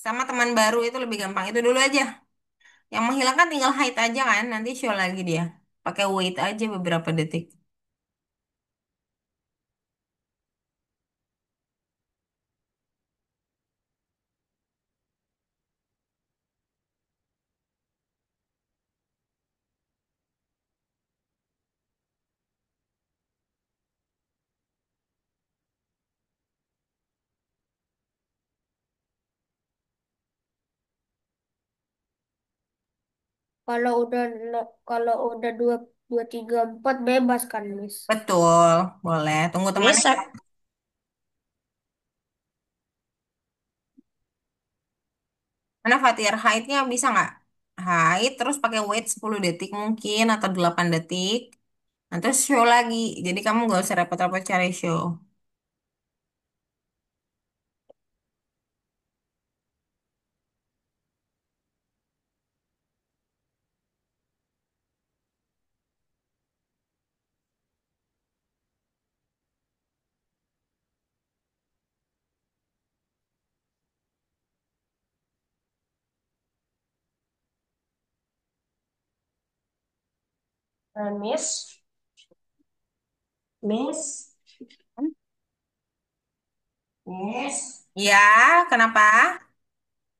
Sama teman baru itu lebih gampang. Itu dulu aja. Yang menghilang kan tinggal hide aja kan. Nanti show lagi dia. Pakai wait aja beberapa detik. Kalau udah kalau udah dua dua tiga empat bebas kan, Miss? Betul. Boleh. Tunggu temannya. Miss, Mana Fatir? Hide-nya bisa nggak? Hide terus pakai wait 10 detik mungkin. Atau 8 detik. Nah, terus show lagi. Jadi kamu nggak usah repot-repot cari show. Miss, Miss, Miss. Ya, kenapa?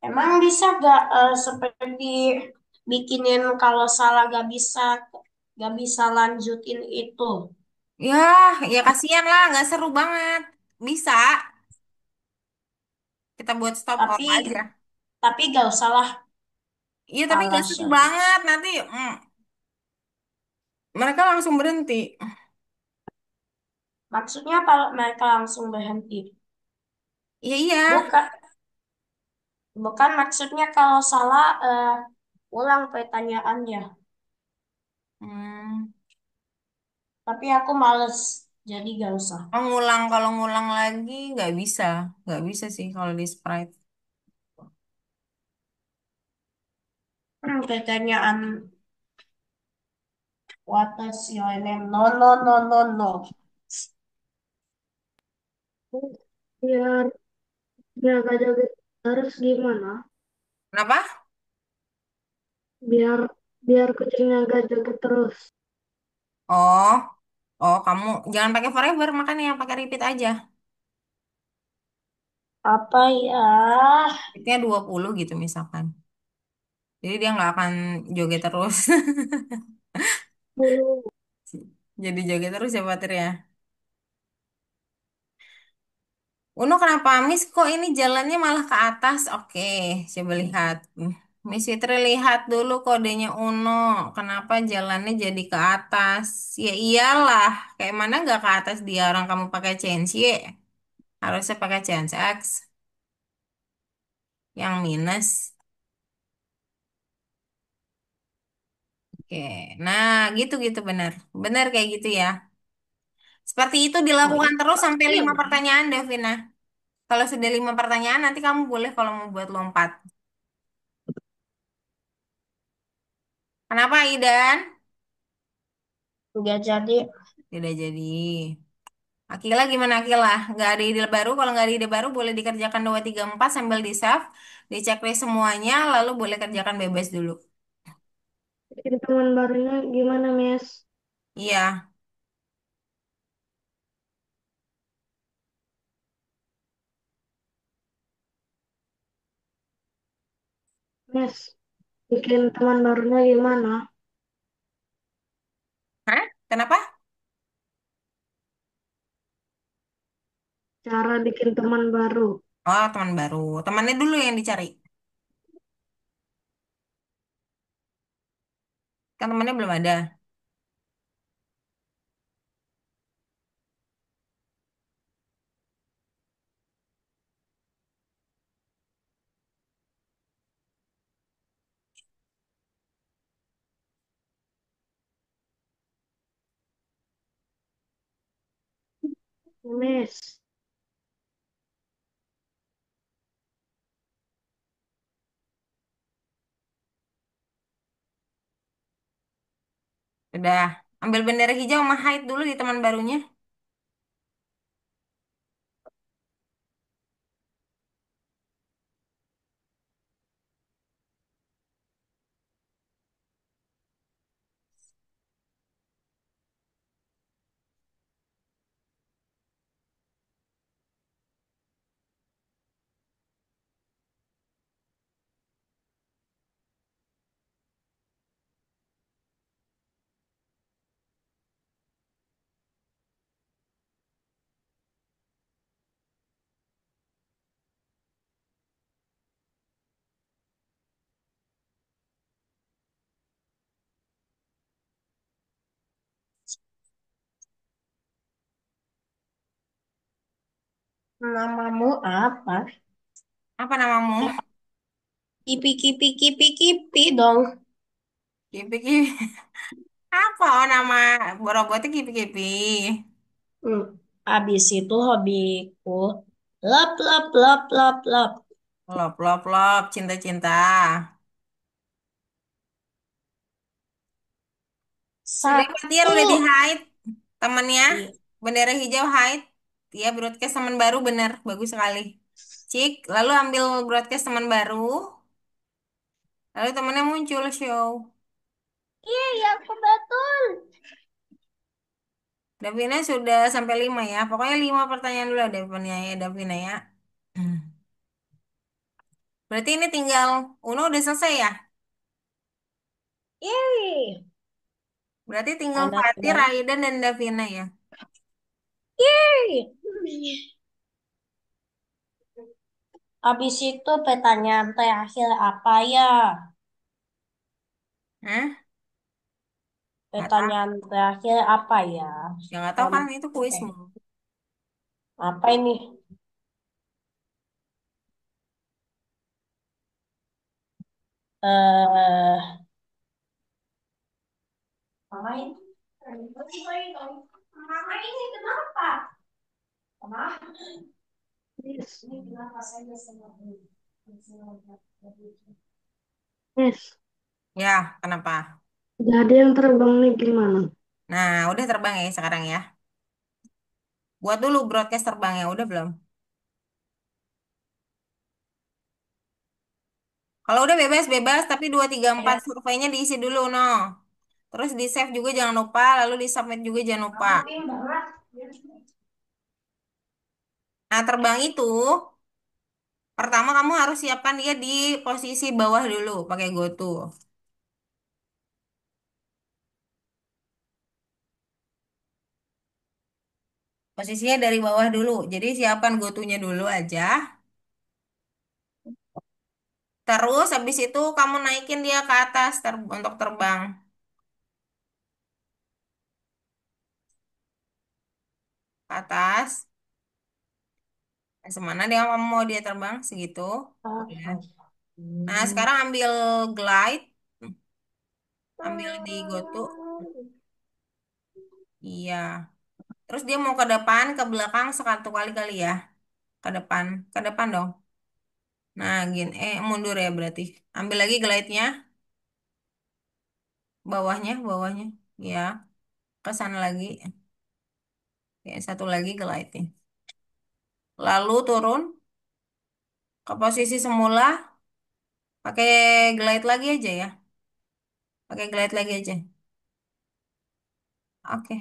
Emang bisa gak seperti bikinin kalau salah gak bisa lanjutin itu. Ya, ya kasihan lah, nggak seru banget. Bisa, kita buat stop all Tapi aja. tapi gak usah lah Iya, tapi nggak seru alasan. banget. Nanti mereka langsung berhenti. Maksudnya kalau mereka langsung berhenti. Iya, iya. Bukan bukan maksudnya kalau salah ulang pertanyaannya. Hmm. Tapi aku males, jadi gak usah. Kalau ngulang lagi nggak bisa sih kalau di Sprite. Pertanyaan what is your name? No, no, no, no, no. biar biar gak joget harus gimana? Kenapa? Biar biar kucingnya gak joget terus. Oh, oh kamu jangan pakai forever, makanya pakai repeat aja. Apa ya? Repeatnya 20 gitu misalkan. Jadi dia nggak akan joget terus. 10. Jadi joget terus ya Patir ya. Uno kenapa Miss kok ini jalannya malah ke atas? Oke, coba lihat. Miss Fitri lihat dulu kodenya Uno. Kenapa jalannya jadi ke atas? Ya iyalah, kayak mana nggak ke atas dia orang kamu pakai change Y. Harusnya pakai change X yang minus. Oke, nah gitu-gitu benar. Benar kayak gitu ya. Seperti itu Oh dilakukan itu terus sampai pasti ya 5 benar. pertanyaan, Devina. Kalau sudah 5 pertanyaan, nanti kamu boleh kalau mau buat lompat. Kenapa, Idan? Nggak jadi. Tidak jadi. Akila gimana Akila? Nggak ada ide baru? Kalau nggak ada ide baru, boleh dikerjakan 2 3 4 sambil di save, di checklist semuanya, lalu boleh kerjakan bebas dulu. Bikin teman barunya gimana, Miss? Iya. Miss, bikin teman barunya gimana? Hah? Kenapa? Cara bikin teman baru. Oh, teman baru. Temannya dulu yang dicari. Kan temannya belum ada. Miss, Udah. Ambil bendera hijau sama hide dulu di teman barunya. Namamu apa? Apa namamu? Kipi kipi kipi kipi dong. Kipi Kipi. Apa oh, nama robotnya Kipi Kipi? Hmm. Abis itu hobiku lap lap lap lap lap. Lop, lop, lop, cinta-cinta. Sudah Fatir, Satu. udah di hide temennya. Iya. Bendera hijau hide. Dia broadcast teman baru bener. Bagus sekali. Cik, lalu ambil broadcast teman baru. Lalu temennya muncul show. Iya, yang betul. Davina sudah sampai 5 ya. Pokoknya 5 pertanyaan dulu Davina ya. Davina ya. Hmm. Berarti ini tinggal Uno udah selesai ya? Yeay. Berarti tinggal Anak Fatir, sudah. Aidan, dan Davina ya. Yeay. Habis itu pertanyaan terakhir apa ya? Hah? Nggak tahu. Pertanyaan terakhir apa ya? Ya nggak tahu Em, kan itu Oke. kuismu. Apa ini? Eh, Mama ini. Mama ini kenapa? Mama Miss, ini kenapa saya sama ini? Miss. Ya, kenapa? Jadi yang terbang nih gimana? Nah, udah terbang ya sekarang ya. Buat dulu broadcast terbangnya, udah belum? Kalau udah bebas-bebas, tapi 2 3 4 Ya. surveinya diisi dulu, no. Terus di save juga jangan lupa, lalu di submit juga jangan lupa. Nah, terbang itu, pertama kamu harus siapkan dia di posisi bawah dulu, pakai GoTo. Posisinya dari bawah dulu, jadi siapkan GoTo-nya dulu aja. Terus habis itu kamu naikin dia ke atas untuk terbang. Ke atas. Nah, semana dia kamu mau dia terbang segitu. Udah. Nah, sekarang ambil glide, ambil di GoTo. Iya. Terus dia mau ke depan, ke belakang satu kali kali ya. Ke depan dong. Nah, gini, mundur ya berarti. Ambil lagi glide-nya, bawahnya. Ya, ke sana lagi. Ya, satu lagi glide-nya. Lalu turun ke posisi semula, pakai glide lagi aja ya. Pakai glide lagi aja. Oke.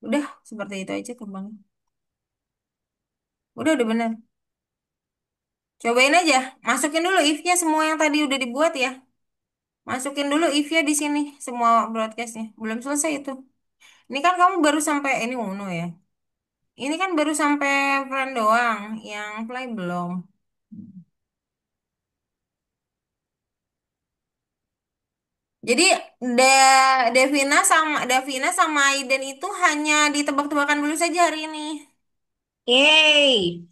Udah, seperti itu aja terbangnya. Udah bener. Cobain aja. Masukin dulu if-nya semua yang tadi udah dibuat ya. Masukin dulu if-nya di sini, semua broadcastnya. Belum selesai itu. Ini kan kamu baru sampai, ini Uno ya. Ini kan baru sampai friend doang, yang play belum. Jadi Davina sama Aiden itu hanya ditebak-tebakan dulu saja hari ini. Yeay.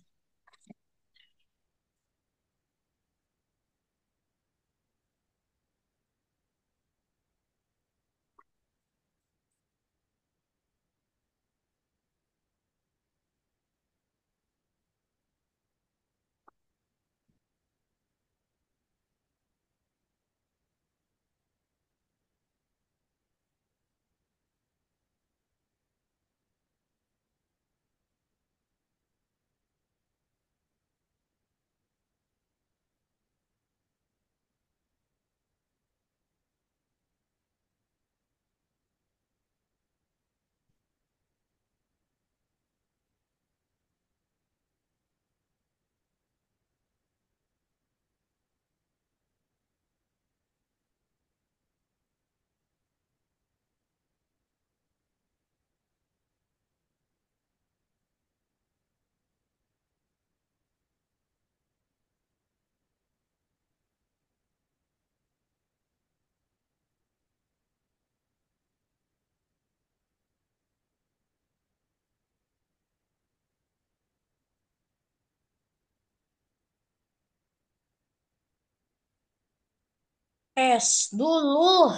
Es dulu.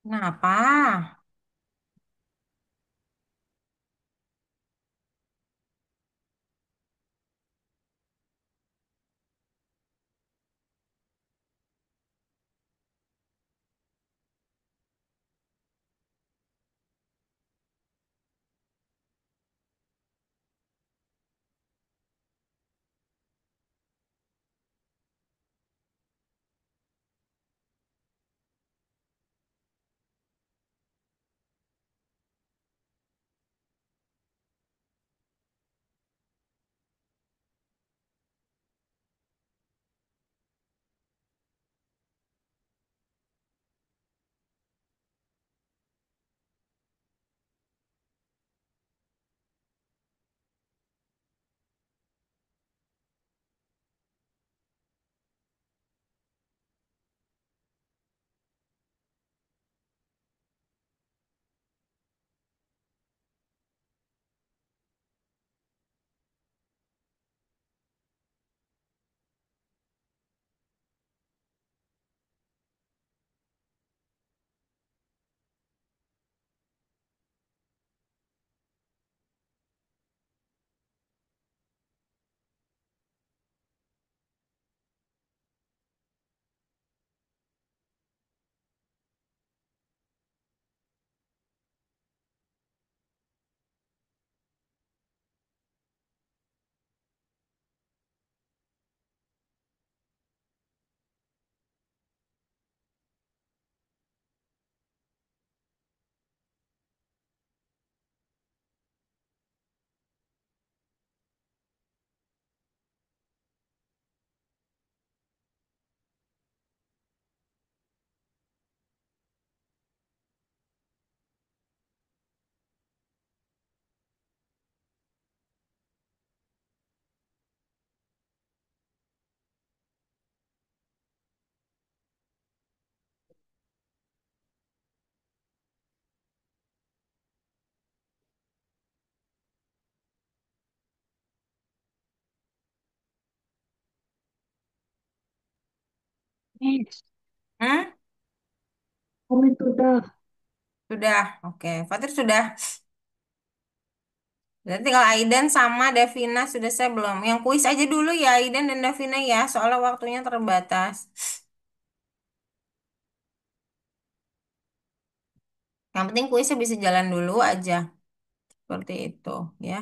Kenapa? Miss, Hmm? kami sudah. Sudah. Oke. Fatir sudah. Berarti tinggal Aidan sama Davina sudah saya belum. Yang kuis aja dulu ya Aidan dan Davina ya. Soalnya waktunya terbatas. Yang penting kuisnya bisa jalan dulu aja. Seperti itu ya.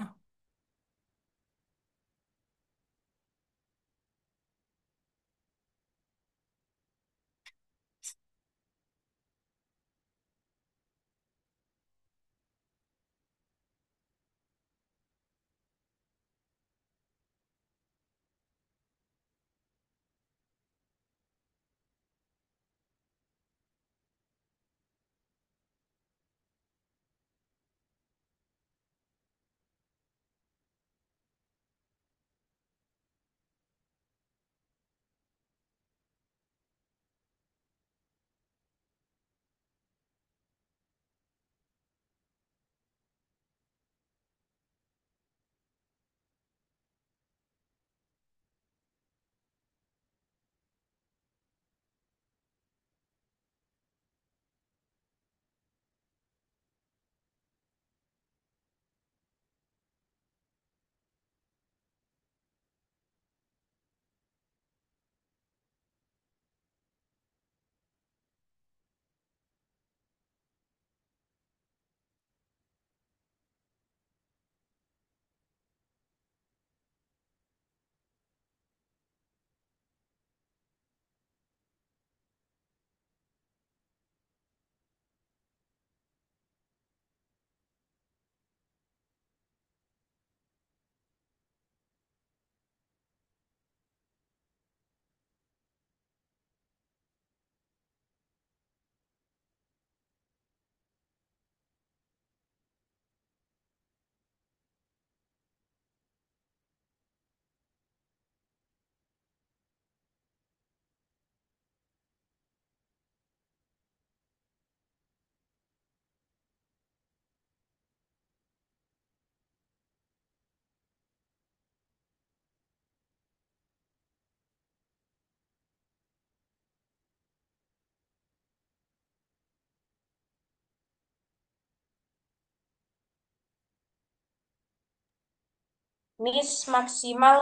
Miss maksimal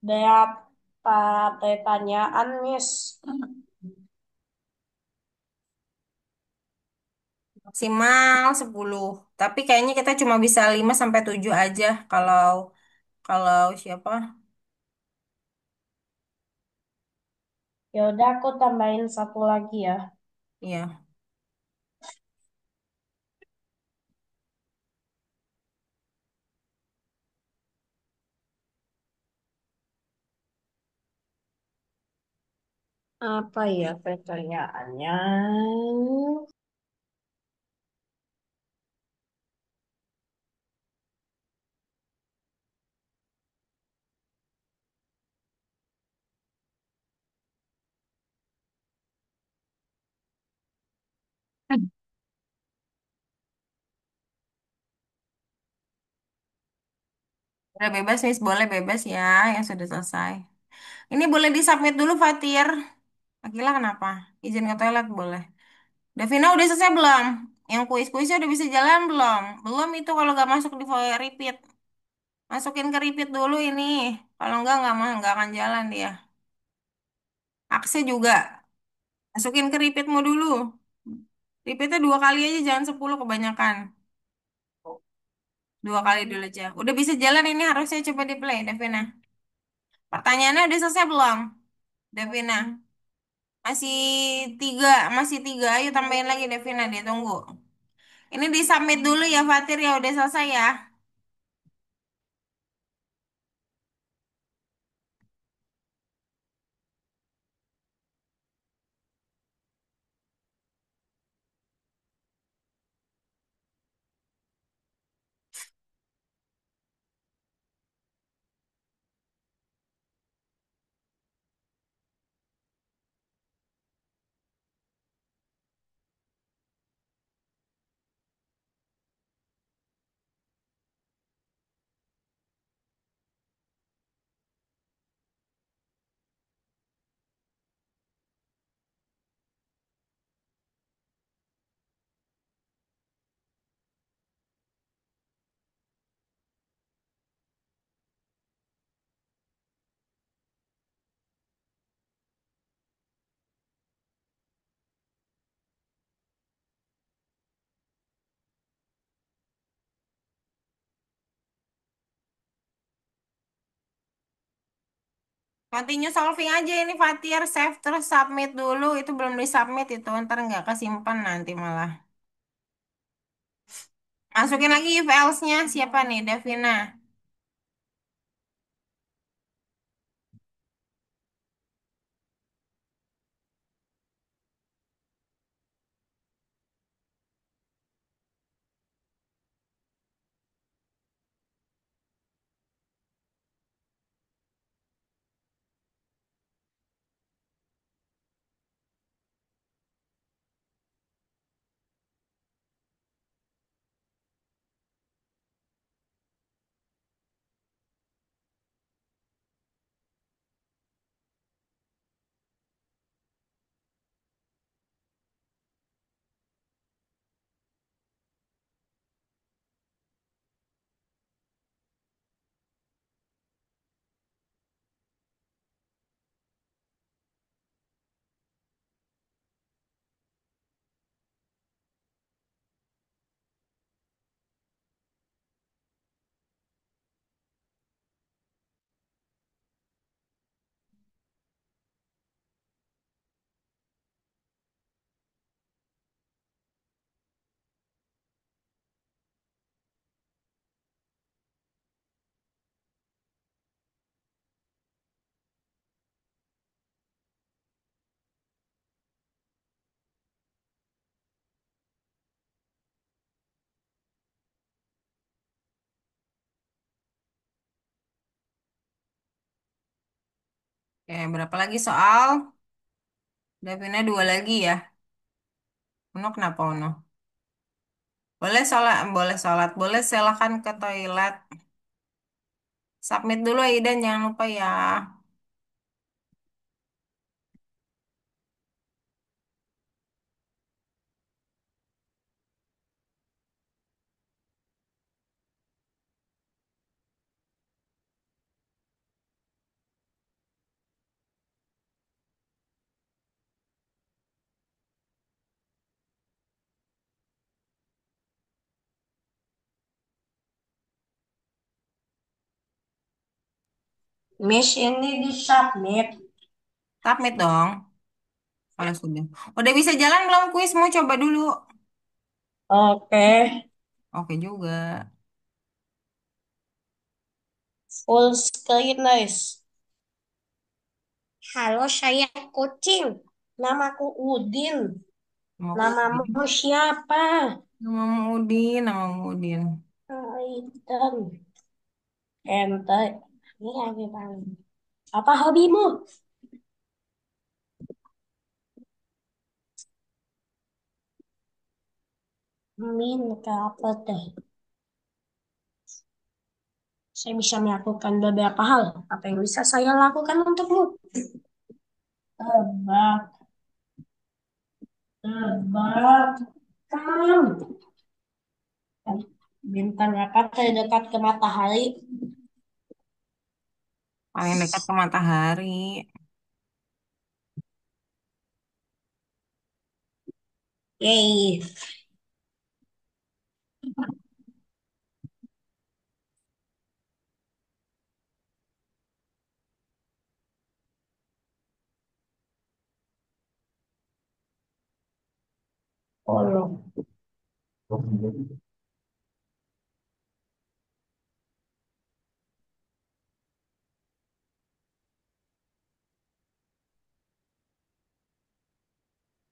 berapa pertanyaan, Miss? Maksimal 10. Tapi kayaknya kita cuma bisa 5 sampai 7 aja kalau kalau siapa? Ya udah aku tambahin satu lagi ya. Iya. Apa ya pertanyaannya? Udah bebas, Miss. Boleh bebas ya yang sudah selesai. Ini boleh disubmit dulu, Fatir. Akila kenapa? Izin ke toilet boleh. Davina udah selesai belum? Yang kuis-kuisnya udah bisa jalan belum? Belum itu kalau nggak masuk di repeat. Masukin ke repeat dulu ini. Kalau nggak akan jalan dia. Akse juga. Masukin ke repeatmu dulu. Repeatnya 2 kali aja, jangan 10 kebanyakan. 2 kali dulu aja. Udah bisa jalan ini harusnya coba di play, Davina. Pertanyaannya udah selesai belum, Davina? Masih 3, masih 3. Ayo tambahin lagi, Davina. Dia tunggu. Ini di submit dulu ya, Fatir ya. Udah selesai ya. Continue solving aja ini Fatir, save terus submit dulu. Itu belum di submit itu, ntar nggak kesimpan nanti malah. Masukin lagi if else-nya siapa nih, Devina. Berapa lagi soal? Devina dua lagi ya. Uno kenapa Uno? Boleh sholat, boleh silakan ke toilet. Submit dulu Aidan, jangan lupa ya. Miss ini di submit. Submit dong. Kalau sudah. Udah bisa jalan belum kuis? Mau coba dulu. Oke, Oke juga. full screen guys. Halo, saya kucing. Namaku Udin. Mau Namamu siapa? Nama Udin, nama Udin. Aidan. Ente. Ini lagi bang. Apa hobimu? Min ke apa teh? Saya bisa melakukan beberapa hal. Apa yang bisa saya lakukan untukmu? Tebak, tebak. Kam. Bintang apa terdekat ke matahari? Paling dekat ke matahari. Yeay. Oh,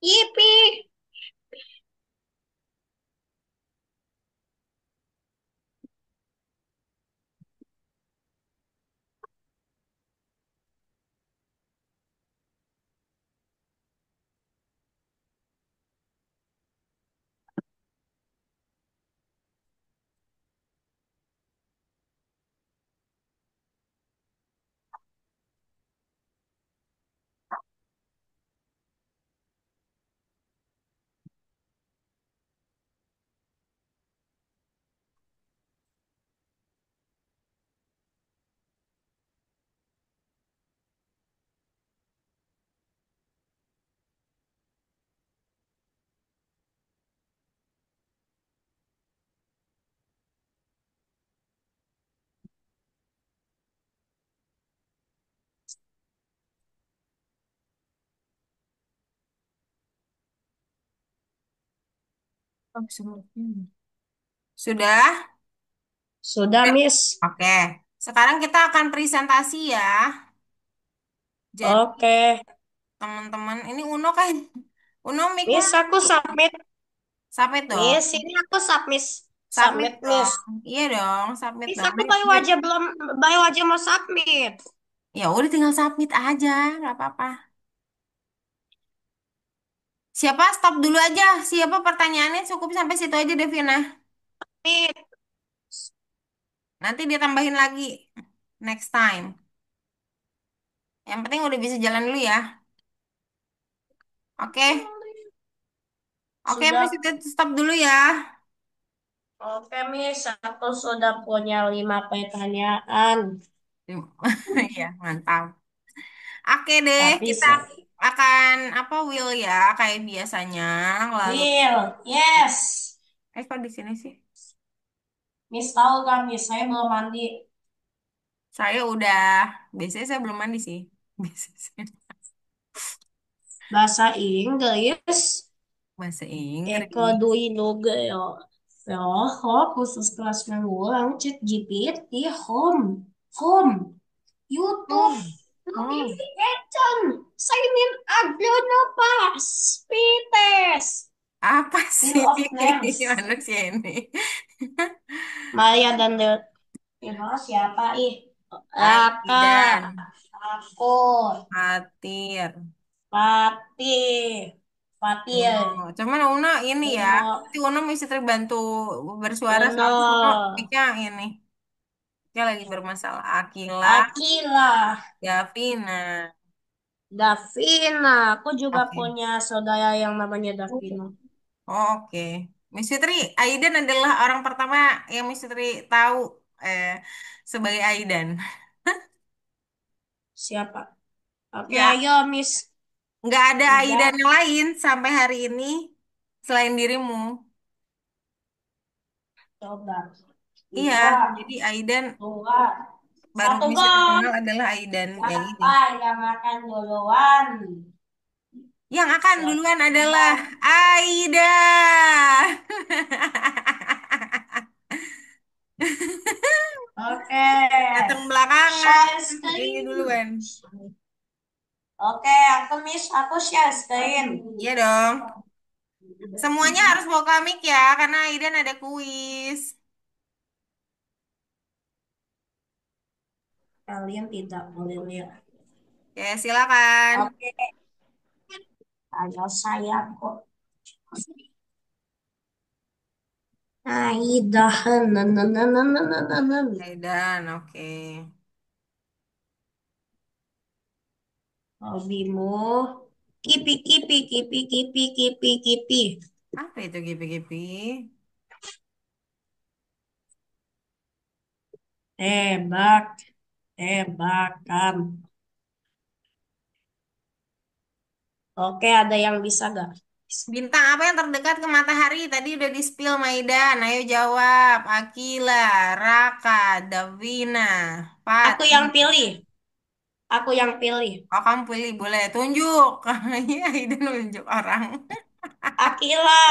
yipi. Oh, sudah? Sudah, Eh, Miss. Oke. Sekarang kita akan presentasi ya. Jadi Oke. teman-teman, ini Uno kan? Uno mic-nya Miss, aku submit. submit dong. Miss, ini aku submit. Submit Submit, Miss. dong. Iya dong, submit Miss, dong. aku baru aja mau submit. Ya udah tinggal submit aja, nggak apa-apa. Siapa stop dulu aja. Siapa pertanyaannya cukup sampai situ aja Devina. Submit. Nanti dia tambahin lagi next time. Yang penting udah bisa jalan dulu ya. Oke. Oke, Miss Sudah. kita stop dulu ya. Oke, Miss. Aku sudah punya 5 pertanyaan. Iya, mantap. Oke deh, Tapi, kita akan apa will ya kayak biasanya. Lalu Will, yes. kok di sini sih? Miss tahu gak, Miss? Saya belum mandi. Saya udah biasanya saya belum mandi sih. Biasanya Bahasa Inggris. bahasa Eko Inggris. dui nuge yo. Yo, khusus kelas mengulang chat GPT home. Home. YouTube. Oh, oh, Notification. Sign in Aglonopas. Pites. apa Fill sih of names. manusia ini? Maya dan The siapa ih? Raka. Aidan, Aku. Fatir. Fatih. Oh, Fatih. cuman Una ini ya, Uno. nanti Una mesti terbantu bersuara Uno. soalnya Una mic-nya ini, dia lagi bermasalah. Akila, Akila. Gavina. Davina. Aku juga Oke. punya saudara yang namanya Davina. Oke. Miss Fitri, Aidan adalah orang pertama yang Miss Fitri tahu eh, sebagai Aidan. Siapa? Oke, Ya, ayo Miss. nggak ada Aidan Tiga. yang lain sampai hari ini selain dirimu. Coba. Iya, Dua. jadi Aidan Dua. baru Satu bisa gol. dikenal adalah Aidan. Ya ini. Siapa yang akan duluan? Yang akan Siapa duluan adalah duluan? Aida. Oke. Datang belakangan. Share Ini screen. duluan. Oke, aku share screen. Iya dong. Semuanya harus bawa mic ya, karena Aidan ada kuis. Kalian tidak boleh lihat. Ya, silakan. Oke, ayo saya kok. Aidah. Aidan, oke. Hobimu. Kipi, kipi, kipi, kipi, kipi, kipi. Apa itu gipi-gipi? Tebak, tebakan. Oke, ada yang bisa gak? Bintang apa yang terdekat ke matahari? Tadi udah di-spill Maidan. Ayo jawab. Akila, Raka, Davina, Aku yang Pati. pilih. Aku yang pilih. Oh, kamu pilih. Boleh. Tunjuk. Iya, Aidan nunjuk orang. Akila.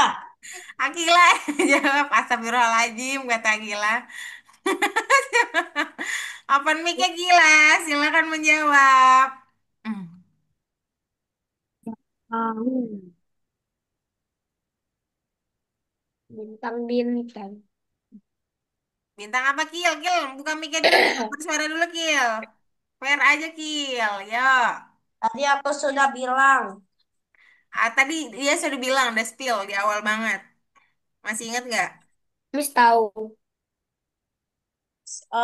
Akila jawab. Astagfirullahaladzim, kata Akila. Open mic-nya Gila. Silakan menjawab. Hmm. Tahu. Bintang-bintang. Bintang apa, Kil? Kil, buka mic-nya dulu. Bersuara dulu, Kil. Fair aja, Kil. Yo. Tadi aku sudah bilang. Tadi dia sudah bilang, udah spill di awal banget. Masih ingat nggak? Miss tahu.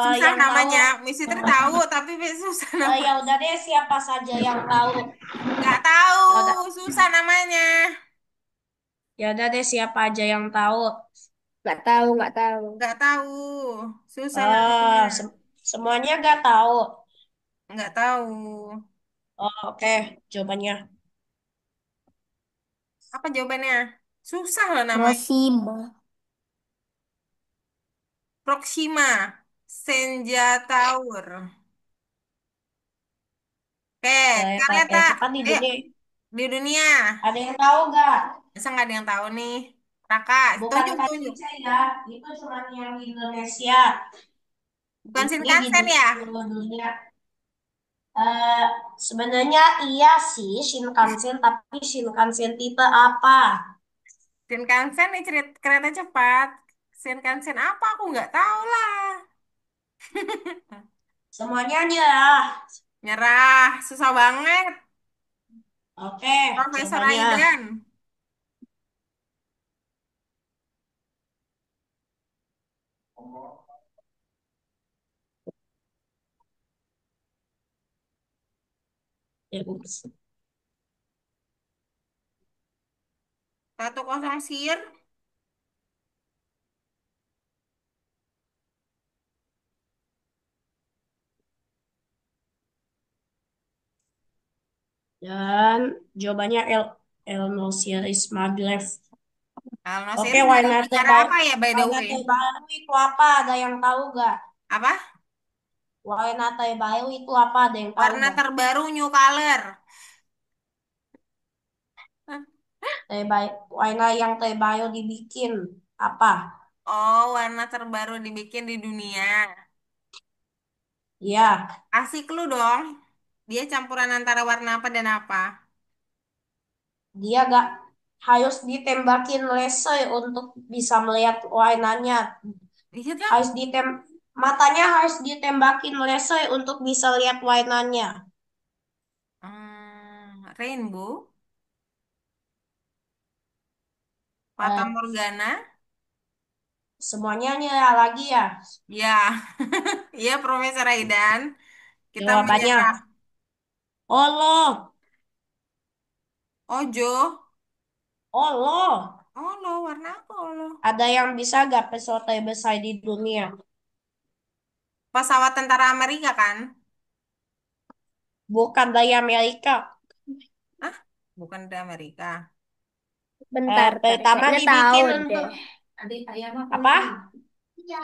Susah Yang tahu. namanya. Miss Fitri tahu, tapi susah Ya namanya. udah deh, siapa saja yang tahu. Nggak tahu, Ya udah. susah namanya. Ya udah deh, siapa aja yang tahu. Nggak tahu, nggak tahu. Nggak tahu, susah namanya. Ah, semuanya gak tahu. Nggak tahu. Oh, oke, jawabannya. Apa jawabannya? Susah loh namanya. Rosima. Proxima. Senja Tower. Oke, Kereta Kaleta. cepat di Ayo, dunia. di dunia. Ada yang tahu gak? Masa nggak ada yang tahu nih? Raka, Bukan tunjuk, tunjuk. KCC ya, itu cuma yang di Indonesia. Bukan Ini di Shinkansen ya? seluruh dunia. Eh, Sebenarnya iya sih Shinkansen, tapi Shinkansen tipe apa? Shinkansen nih kereta cepat. Shinkansen apa? Aku nggak tahu lah. Semuanya nyerah. Nyerah, susah banget. Oke, Profesor jawabannya. Aidan. Ya, ups. 1-0 sir. Dan jawabannya El Series Maglev. Alno Oke, series negara apa ya by the way? Wainate Baru itu apa? Ada yang tahu gak? Apa? Wainate Baru itu apa? Ada yang tahu Warna gak? terbaru new color. Warna yang teh baru dibikin apa? Oh, warna terbaru dibikin di dunia. Ya, Kasih clue dong. Dia campuran antara warna apa dan apa? dia gak harus ditembakin laser untuk bisa melihat warnanya. Iya dah. Harus matanya harus ditembakin laser untuk bisa lihat warnanya. Rainbow. Fata Eh, Morgana. Semuanya nyerah lagi ya. Ya, iya Profesor Aidan. Kita Jawabannya menyerah. Allah, Ojo. Allah. Oh, lo warna apa lo? Ada yang bisa gak pesawat terbesar di dunia? Pesawat tentara Amerika kan? Bukan dari Amerika. Ah, bukan dari Amerika. Bentar, tar. Pertama Kayaknya tahu dibikin deh. untuk apa?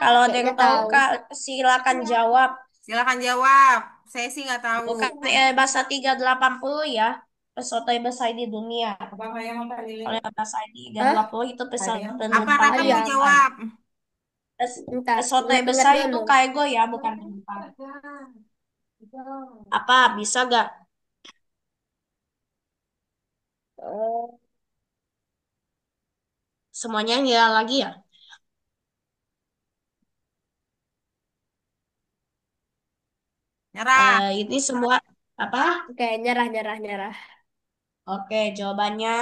Kalau ada Kayaknya yang tahu, tahu. Kak, silakan jawab. Silakan jawab. Saya sih nggak tahu. Bukan bahasa 380 ya. Pesawat terbesar di dunia. Oleh bahasa Hah? 380 itu pesawat Apa penumpang Raka mau Ayam. jawab? Bentar, Pesawat ingat-ingat terbesar dulu. itu kargo ya, bukan penumpang. Apa? Bisa gak? Oh, Semuanya ya lagi ya. Nyerah. Ini semua apa? oke, nyerah, nyerah, nyerah. Oke, jawabannya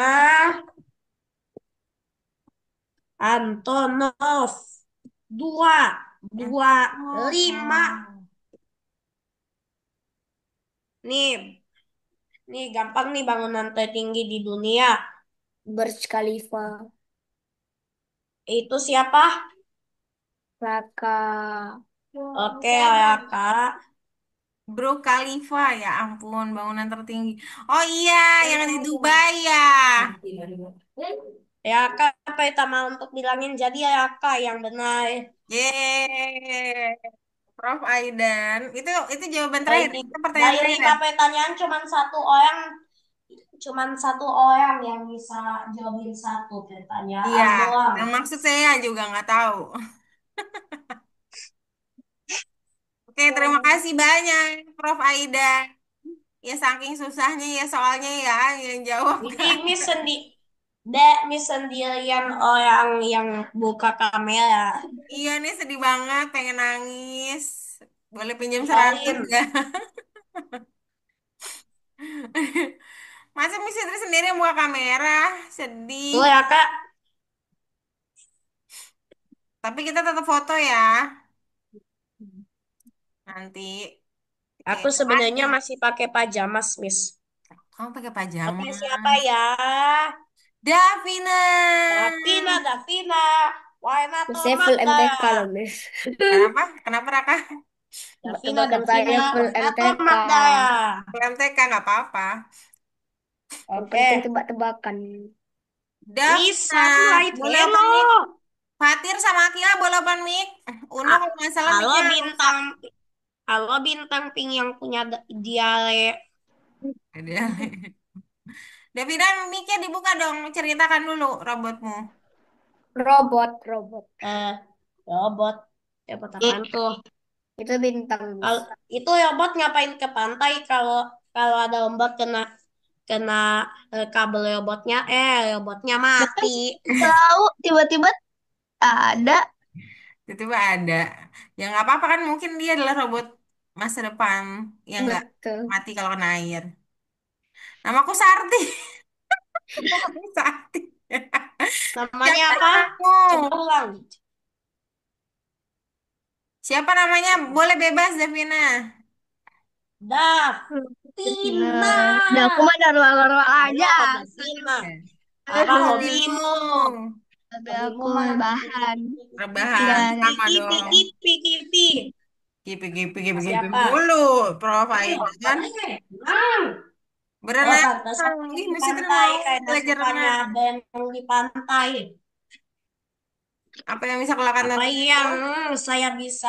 Antonov. Dua. Dua. Oh, Lima. oh. Nih, nih gampang nih bangunan tertinggi di dunia. Burj Khalifa. Itu siapa? Raka. Oke, ya Kak. Bro Khalifa, ya ampun, bangunan tertinggi. Oh iya, yang di Dubai ya. Ya Kak, pertama untuk bilangin jadi ya Kak yang benar. Yeay, Prof Aidan. Itu jawaban Dari, terakhir. Itu pertanyaan dari terakhir lima ya. pertanyaan cuman satu orang yang bisa jawabin satu Iya, pertanyaan doang. yang maksud saya juga nggak tahu. Oke, terima kasih banyak, Prof Aidan. Ya saking susahnya ya soalnya ya yang jawab. Jadi Miss sendirian orang yang buka kamera. Iya nih sedih banget, pengen nangis. Boleh pinjam 100 Biarin. gak? Masa Miss Fitri sendiri yang buka kamera? Tuh Sedih. ya Kak. Tapi kita tetap foto ya. Nanti. Aku Kayak sebenarnya aja. masih pakai pajamas, Miss. Kamu pakai Oke, pajama. siapa ya? Davina. Davina, Davina. Warna Saya full tomat MTK dah. loh, Miss. Kenapa? Kenapa Raka? Davina, Tebakan Davina. saya full Warna MTK. tomat dah. MTK nggak apa-apa. Yang penting Oke. tebak-tebakan. Davina, Lisa Light, boleh open mic? hello. Fatir sama Akila boleh open mic? Uno Ah, kalau nggak salah halo mic-nya rusak. bintang, halo bintang pink yang punya diare. Ada. Davina, mic-nya dibuka dong. Ceritakan dulu robotmu. Robot, robot. Eh, robot. Robot apaan tuh? Itu bintang bus. Itu robot ngapain ke pantai kalau kalau ada ombak kena kena kabel robotnya, robotnya mati. Tahu tiba-tiba ada. Tiba-tiba ada. Ya nggak apa-apa kan mungkin dia adalah robot masa depan yang nggak Betul. mati kalau kena air. Namaku Sarti. Namaku Sarti. Namanya Siapa apa? Coba namamu? ulang. Siapa namanya? Boleh bebas, Devina. Davina. Davina. Udah aku mah normal-normal Ayo, aja. Davina. Apa Apa hobimu? hobimu? Tapi Hobimu aku mah bahan. Rebahan Tinggal sama kipi dong. kipi kipi. Kipi kipi kipi kipi Siapa? mulu. Provide kan. Oh, Berenang. pantesan Ih, di Miss Fitri pantai mau karena belajar sukanya renang. berenang di pantai. Apa yang bisa kulakukan Apa untukku? yang saya bisa,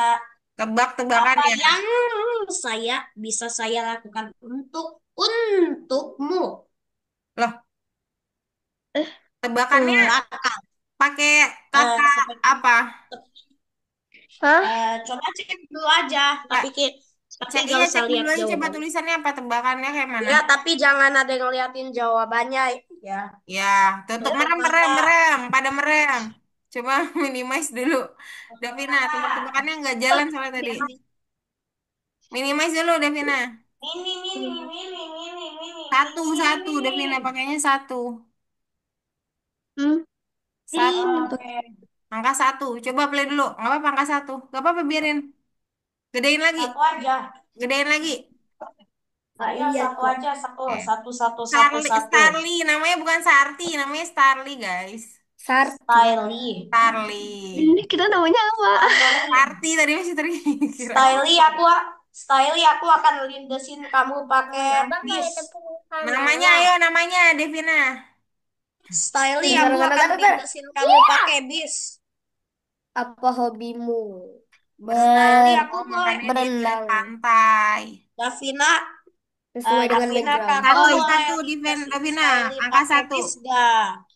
Tebak-tebakan apa ya. yang saya lakukan untukmu? Loh, tebakannya Hmm. Silakan. pakai kata Seperti apa? Hah? coba cek dulu aja, Nggak, tapi cek, gak iya usah cek dulu lihat aja coba jawabannya. tulisannya apa tebakannya kayak mana. Ya, tapi jangan ada yang ngeliatin jawabannya ya. Ya, tutup Tutup merem merem mata. merem, pada merem. Coba minimize dulu. Davina, tebak-tebakannya nggak jalan soalnya tadi. Minimize dulu, Davina. Mini, mini, mini, mini, mini, Satu, mini, satu, Davina mini. pakainya satu. Hmm. Satu. Ini tuh. Oke, Angka satu. Coba play dulu. Nggak apa-apa angka satu. Nggak apa-apa biarin. Gedein lagi. satu aja. Gedein lagi. Ayo Iya satu kok. aja, satu, satu, satu, Starly, satu. Starly. Namanya bukan Sarti. Namanya Starly, guys. Sarti. Styly. Starly. Ini kita namanya apa? Styly. Sarti tadi masih terkira. Styly aku akan lindesin kamu pakai bis. Namanya, ayo namanya, Devina. Styly Bentar, aku bentar, akan bentar, bentar. lindesin kamu pakai bis. Apa hobimu? Styly Ber aku boleh. Makanya dia pilih berenang pantai. Davina, sesuai dengan Davina background. kamu Satu, Oh, boleh satu, lindesin Devina. Styly Angka pakai satu. bis gak?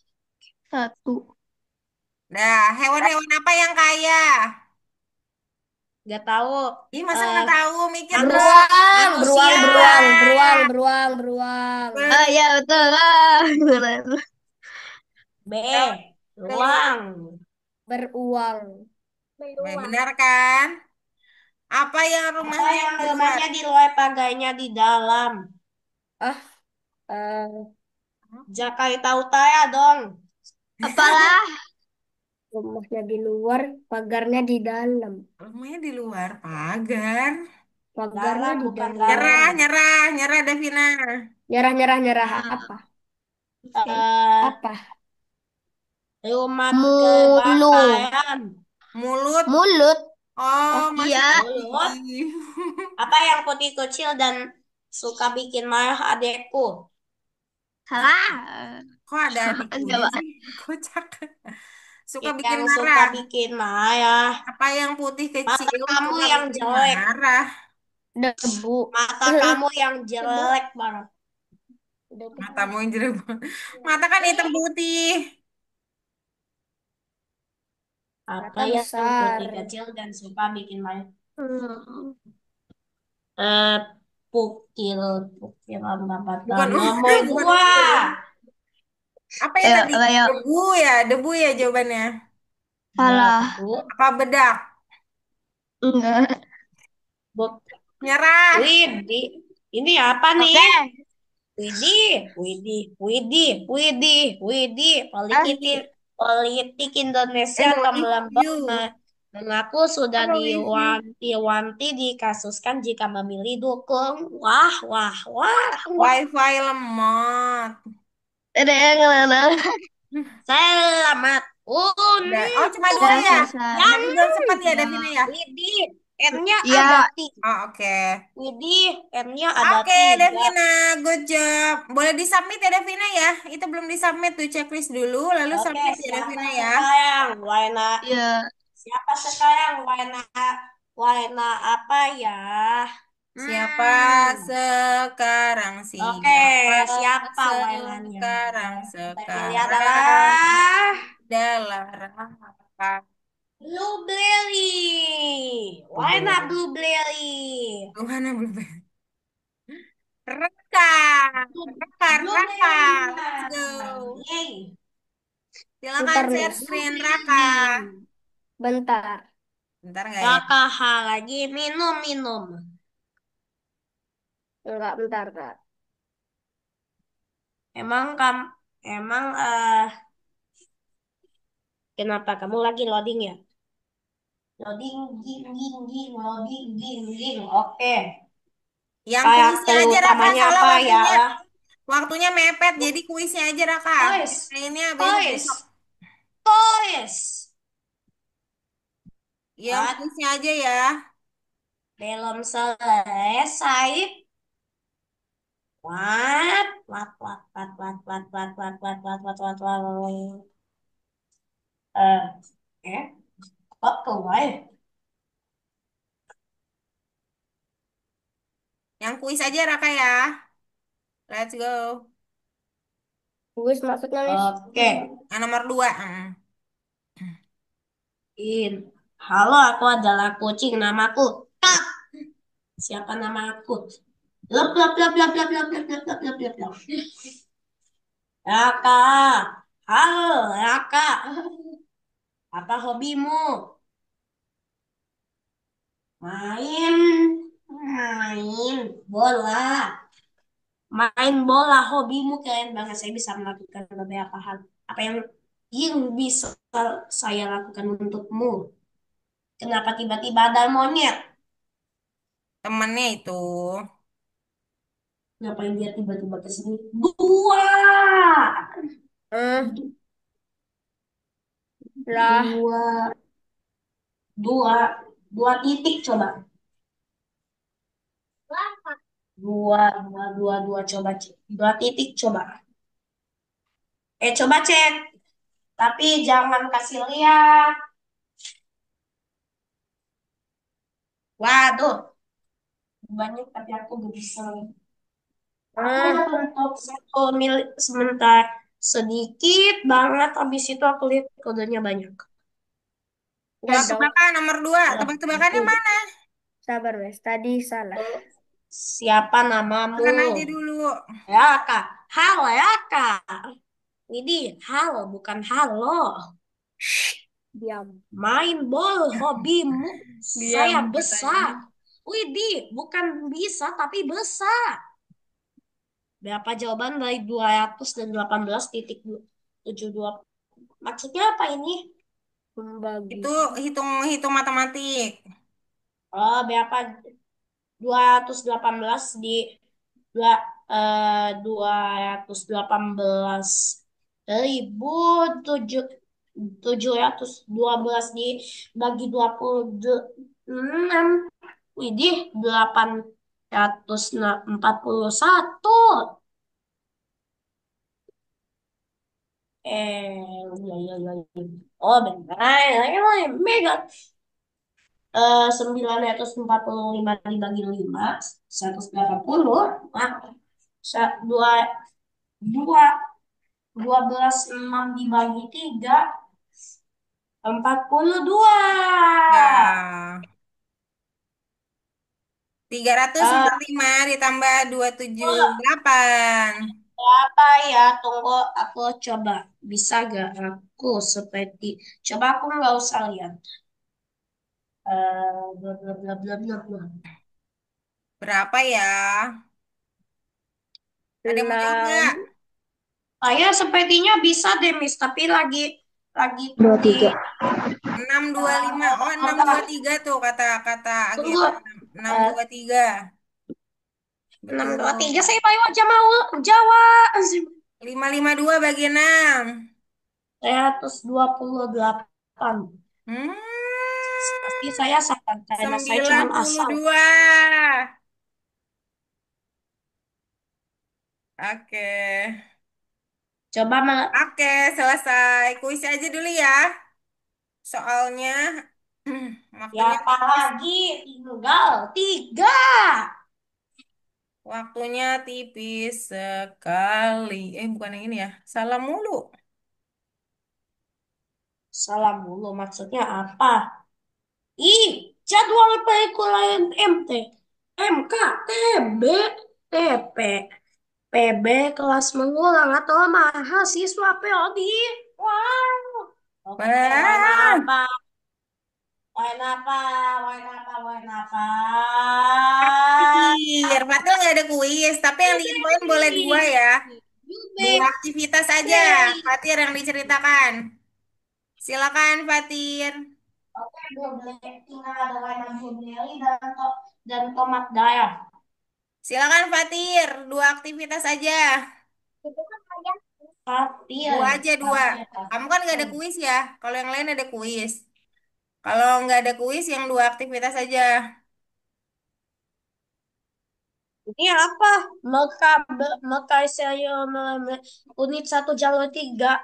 satu. Dah, hewan-hewan apa yang kaya? Gak tahu. Ih, masa Eh, nggak tahu? Mikir manus dong. Beruang, beruang, manusia. beruang, beruang, beruang, beruang. Ah ya betul. Ah, benar. B. Betul. Ruang. Beruang. Benar kan? Apa yang Apa rumahnya yang di luar? rumahnya di luar pagarnya di dalam? Ah, eh, Jakarta Utara dong. Apalah? rumahnya di luar, pagarnya di dalam. Rumahnya di luar pagar. Pagarnya Dalam di bukan dalam. Nyerah, dalam. nyerah, nyerah, Devina. Nyerah, nyerah, nyerah. Ah, Apa? Eh, Apa? Rumah Mulu. kebakaran. Mulut. Mulut. Oh, Oh, masih Iya. Mulut. putih. Apa yang putih kecil dan suka bikin marah adekku? Salah. Kok ada Enggak, adikunya Pak. sih? Kocak. Suka bikin Yang suka marah. bikin marah. Apa yang putih Mata kecil kamu suka yang bikin jelek. marah? debu. Mata kamu yang Debu. jelek banget. Matamu yang jelek. Mata kan hitam putih. Apa Mata yang besar. putih kecil dan suka bikin marah? Hmm. Eh, Pukil, pukilan Bukan dapatan ular, nomor bukan dua. ular. Apa ya Ayo, tadi? ayo. Debu ya jawabannya. Salah. Debu, Apa bedak? Enggak. buk, Nyerah. Widih. Ini apa nih? Oke. Widih, Widih, Widih, Widih, Widih. Ah, Politik Indonesia No Kemlembang issue. mengaku sudah No issue. diwanti dikasuskan jika memilih dukung. Wah, wah, wah, wah. Wifi lemot. ada yang mana? Selamat Udah. Oh, cuma untuk dua Udah ya? selesai. yang Berarti belum sempat ya, Devina jawab. ya? Widih, N-nya ada Ya, tiga. Oh, oke. Widih, N-nya ada Oke, tiga. Devina. Good job. Boleh disubmit ya, Devina ya? Itu belum disubmit tuh checklist dulu, lalu Oke, submit ya, siapa Devina ya. sekarang? Warna ya. siapa sekarang? Warna warna apa ya? Siapa Hmm. sekarang? Oke, Siapa siapa warnanya? sekarang? Yang terpilih Sekarang adalah dalam Raka. Blueberry. Why not Blueberry. blueberry? Mana blueberry? Raka. Raka, Raka. Blueberry. Let's go. Yay. Silakan Ntar nih, share screen Raka. Blueberry. bentar. Bentar nggak ya? Kakak lagi minum-minum. Enggak, bentar, Kak. Emang emang kenapa kamu lagi loading ya? Loading, ging, ging, ging, loading, ging, ging. Oke. Yang kuisnya Karakter aja Raka, utamanya soalnya apa ya? waktunya mepet, jadi kuisnya aja Raka. Toys, Mainnya besok-besok. toys, toys. Yang What? kuisnya aja ya. Belum selesai. What? What? What? What? What? What? What? What? What? What? What? What? What? Eh, kok keluar? Yang kuis aja Raka ya. Let's go. Wis masuknya, Wis. Oke. Yang nomor 2. In. Halo, aku adalah kucing. Namaku. Tak. Siapa nama aku? Lep, lep, lep, lep, lep, lep, lep, lep, lep, lep, lep, lep. Raka. Halo, Raka. Apa hobimu? Main. Main bola. Main bola hobimu keren banget. Saya bisa melakukan beberapa hal. Apa yang bisa saya lakukan untukmu? Kenapa tiba-tiba ada monyet? Temennya itu. Ngapain dia tiba-tiba ke sini? Dua. Eh, lah. Dua. Dua. Dua titik coba. Dua, dua, dua, dua. Coba cek. Dua titik coba. Coba cek. Tapi jangan kasih lihat. Waduh. Banyak tapi aku gak bisa. Aku Eh, ngebentuk satu milik sebentar sedikit banget. Habis itu aku lihat kodenya banyak. enggak dong. Tebak-tebakan nomor 2. Wah, Tebak-tebakannya aku mana? Sabar, Wis. Tadi salah. siapa namamu? Makan aja dulu. Ya kak. Halo ya kak. Widih, halo bukan halo. Diam. Main bol hobimu. Diam Saya katanya. besar. Widih, bukan bisa tapi besar. Berapa jawaban dari 218,72? Maksudnya apa ini? Membagi. Itu hitung-hitung matematik. Oh, berapa 218 di dua 218.000 712 dibagi 26. Widih, 841. Ya, ya, ya, ya. Oh, benar. Mega. 945 dibagi 5, 180. Nah, dua, dua, 12,6 dibagi 3, 42. Ya. tiga ratus Eh, empat puluh lima ditambah 278. apa ya? Tunggu, aku coba. Bisa gak aku seperti... Coba aku nggak usah lihat. Bla, bla, bla, bla, bla, bla. Berapa ya? Ada yang mau jawab nggak? 6, Saya sepertinya bisa deh, Miss. Tapi lagi dua di... tiga 625. Oh, enam dua Bentar. tiga tuh kata kata Agil. Tunggu. Enam Eh, dua tiga. 623 Betul. saya baru aja mau jawab. 552 bagi 6. 128. Hmm, Pasti saya salah karena saya cuma sembilan puluh asal. dua. Oke. Coba Oke, selesai. Kuis aja dulu ya. Soalnya waktunya siapa tipis. lagi? Tinggal 3. Waktunya tipis sekali. Bukan yang ini ya. Salah mulu. Salah mulu maksudnya apa? Ih, jadwal perkuliahan MT, MK, TB, TP, PB kelas mengulang atau mahasiswa POD. Wow. Oke, warna Wah, apa? Warna apa? Warna apa? Warna apa? Fatir. Fatir nggak ada kuis, tapi yang diinfoin boleh dua Blueberry. ya. Dua Blueberry. aktivitas aja, Berry. Fatir yang diceritakan. Silakan, Fatir. Oke, blueberry. Tinggal ada warna blueberry dan tomat daya. Silakan, Fatir. Dua aktivitas aja. Itu kan kalian. Kapil. Dua aja, dua. Kapil. Kamu kan nggak ada Kapil. kuis ya. Kalau yang lain ada kuis. Kalau nggak ada kuis, yang dua aktivitas aja. Ini apa? Meka, Meka saya unit 1 Jalur 3.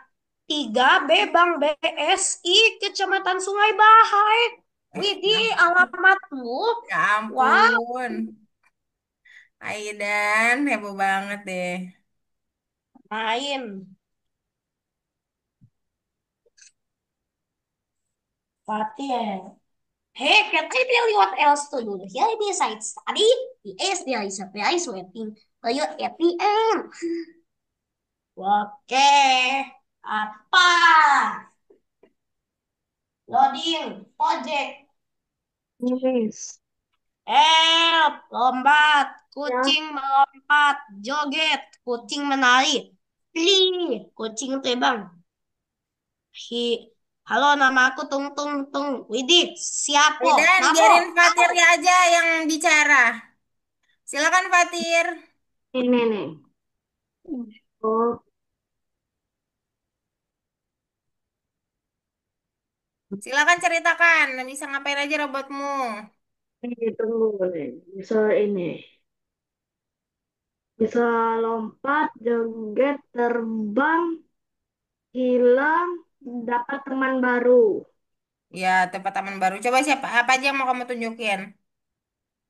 3B Bank BSI Kecamatan Sungai Bahai. Widih, alamatmu. Ya Wow, ampun. Aidan, heboh banget deh. main. Fatih. Hey, can I tell you what else to do here besides study? Yes, there is a prize waiting for you at the end. Oke, apa? Loading, project. Yes. Lompat. Ya. Kucing melompat. Joget. Kucing menari. Flee. Kucing terbang. Hi. Halo, nama aku Tung Tung Tung. Widih, siapa? Aidan, Namo. biarin Namo. Fatir aja yang bicara. Silakan, Fatir. Ini nih. Oh, Silakan ceritakan. Bisa ngapain aja robotmu? ini tunggu nih. Bisa ini. Bisa lompat, joget, terbang, hilang, dapat teman baru. Ya, tempat taman baru. Coba siapa? Apa aja yang mau kamu tunjukin?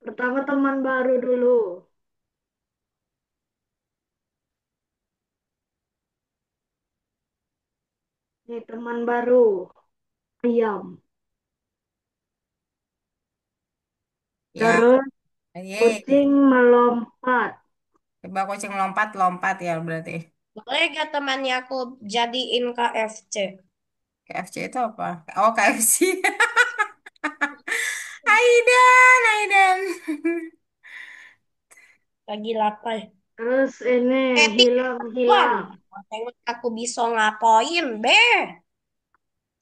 Pertama teman baru dulu. Nih teman baru. Ayam. Ya, Terus ye. kucing melompat. Coba kucing lompat, lompat ya berarti. Boleh gak temannya aku jadiin KFC? KFC itu apa? Oh, KFC. Aidan, Aidan. Lagi lapar. Terus ini Epic One. hilang-hilang. Tengok aku bisa ngapain, be?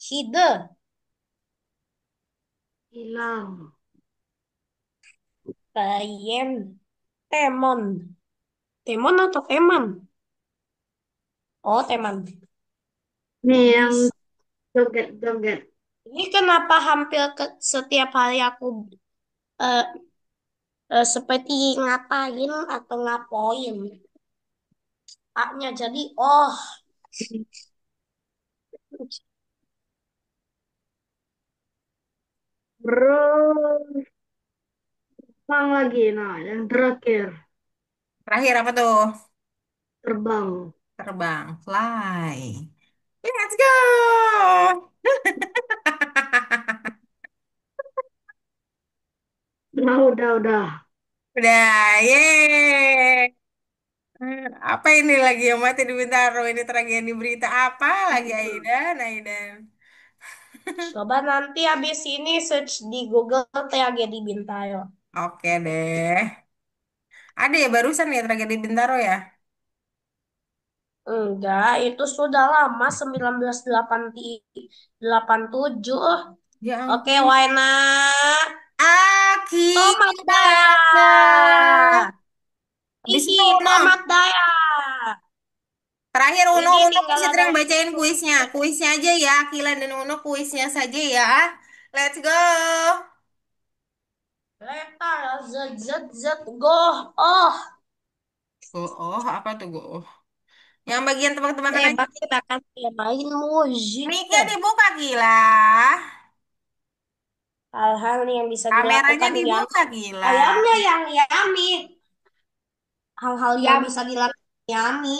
Hide. Hilang. Payem. Temon. Temon atau teman? Oh, teman. Nih yang Bisa. joget-joget. Ini kenapa hampir setiap hari aku eh, seperti ngapain atau ngapoin. A-nya jadi, oh, Terus terbang lagi. Nah, yang terakhir. Terakhir apa tuh? Terbang. Terbang, fly. Let's go. Nah, udah. Udah, yeay. Apa ini lagi yang mati di Bintaro? Ini tragedi berita apa lagi, Aidan, Aidan? coba nanti habis ini search di Google tragedi Bintaro. Oke deh. Ada ya barusan ya tragedi Bintaro ya? Enggak, itu sudah lama 1987. Ya Oke, ampun. Waina. Tomat Daya. Akibat. Habis Hihi, itu Uno. Tomat Daya. Terakhir Uno, Widih Uno tinggal bisa ada yang bacain satu. kuisnya. Kuisnya aja ya, Akilan dan Uno kuisnya saja ya. Let's go. Letar, zet, zet, zet, go. Oh, Oh, apa tuh go? Yang bagian tebak-tebakan aja. kita akan main musik. Mic-nya dibuka gila. Hal-hal yang bisa Kameranya dilakukan yang dibuka gila. ayamnya yang yummy. Hal-hal yang Ya, bisa dilakukan yummy.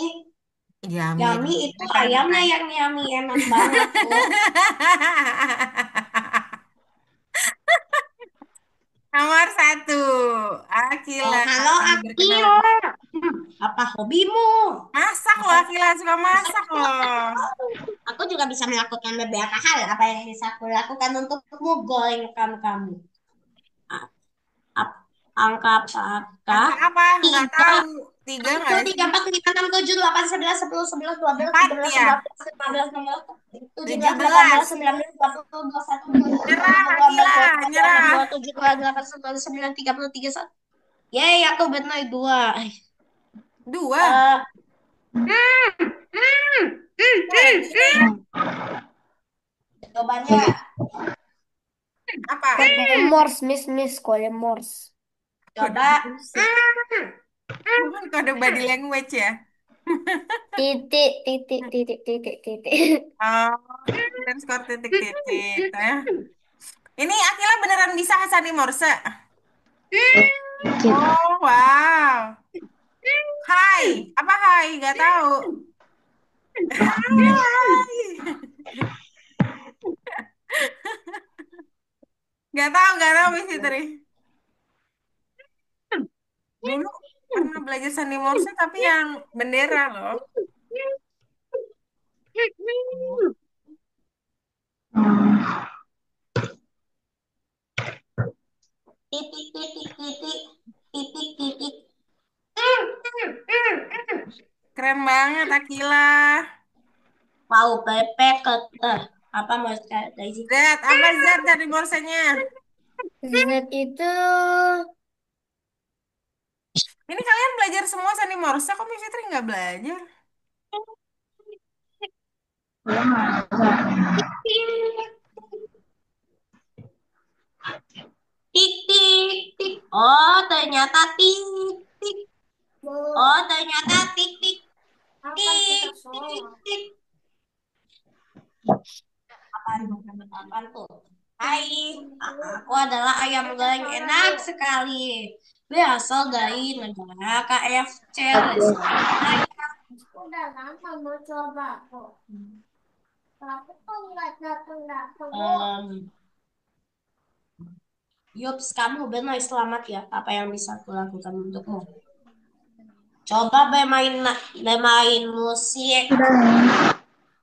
Yummy, Yami yummy. itu Keren, ayamnya keren. yang yami enak banget tuh. Nomor satu, Akila. Oh, halo Sudah berkenalan. Akila. Apa hobimu? Masak loh, Masak. Akila suka masak loh. Aku juga bisa melakukan beberapa hal. Apa yang bisa aku lakukan untukmu, goreng kamu? A- ap- Angka apakah? Angka apa? Nggak Tiga, tahu. Tiga nggak satu, ada tiga, sih. empat, lima, enam, tujuh, delapan, sembilan, sepuluh, sebelas, dua belas, tiga Empat belas, ya. empat belas, lima belas, enam belas, tujuh Tujuh belas, delapan belas, belas. sembilan belas, dua puluh, dua puluh satu, dua puluh dua, Nyerah, dua belas, Akila. dua puluh dua, dua Nyerah. puluh tujuh, dua puluh delapan, sembilan, sembilan, tiga puluh tiga, satu. Yeay, aku benar dua. Dua. Eh, hmm, hmm, Oh, lagi nih. Jawabannya. Apa? Kode Morse, Miss, kode Morse. Kode Coba. Morse. Bukan kode body language ya. Titik, titik, titik, titik, titik. Oh, dan skor titik-titik. Ya. Ini Akila beneran bisa Sandi Morse. Oh, wow. Hai. Apa hai? Gak tahu. Hai. Gak tahu Miss Fitri. Dulu pernah belajar sandi Morse tapi yang bendera loh. Titik, titik, titik, titik, titik. Keren banget Akila. Mau pepek ke apa mau dari Z, sini? apa Z dari Morsenya? Z itu Ini kalian belajar semua sandi Morse, kok Miss Fitri nggak belajar? Tik, tik, tik. Oh, ternyata tik, tik. Oh, ternyata tik, tik, apa tik, kita tik, sholat? tik. Apaan, apaan tuh? Hai, aku adalah ayam goreng enak sekali. Berasal dari negara KFC, restoran. Udah lama mau coba kok. Tapi kok nggak datang-datang kok. Yups, kamu benar selamat ya. Apa yang bisa aku lakukan untukmu? Coba bermain musik,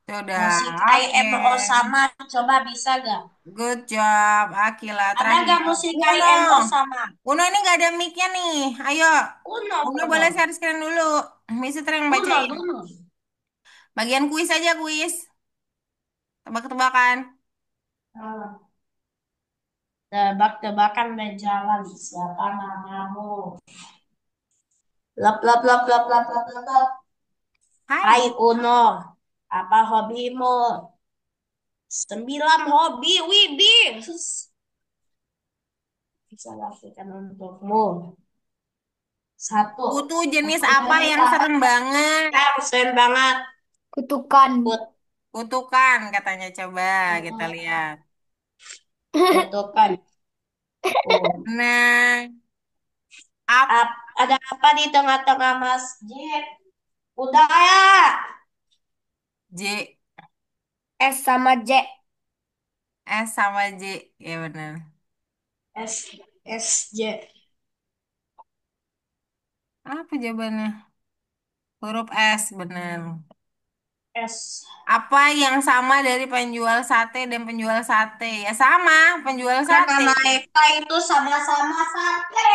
Sudah, musik oke. IMO sama. Coba bisa gak? Good job, Akila. Ada Terakhir. gak musik Uno. IMO sama? Uno ini nggak ada mic-nya nih. Ayo. Uno, Uno boleh Uno, share screen dulu. Miss Fitri yang Uno, bacain. Uno. Bagian kuis aja, kuis. Tebak-tebakan. Tebak-tebakan berjalan. Siapa namamu? Lap, lap, lap, lap, lap, lap, lap, lap. Hai Hai. Uno, apa hobimu? 9 hobi, widih. Bisa lakukan untukmu. Satu, Kutu jenis aku apa dari yang tahap serem banget? keren banget. Kutukan. Kut, Kutukan katanya. Coba kita lihat. kutukan. Oh. Nah, up Ada apa di tengah-tengah masjid? Udah ya. J S sama J. S sama J. Ya benar. S, S, J. Apa jawabannya? Huruf S benar. S. Apa yang sama dari penjual sate dan penjual sate? Ya sama, penjual Karena sate. mereka itu sama-sama sate.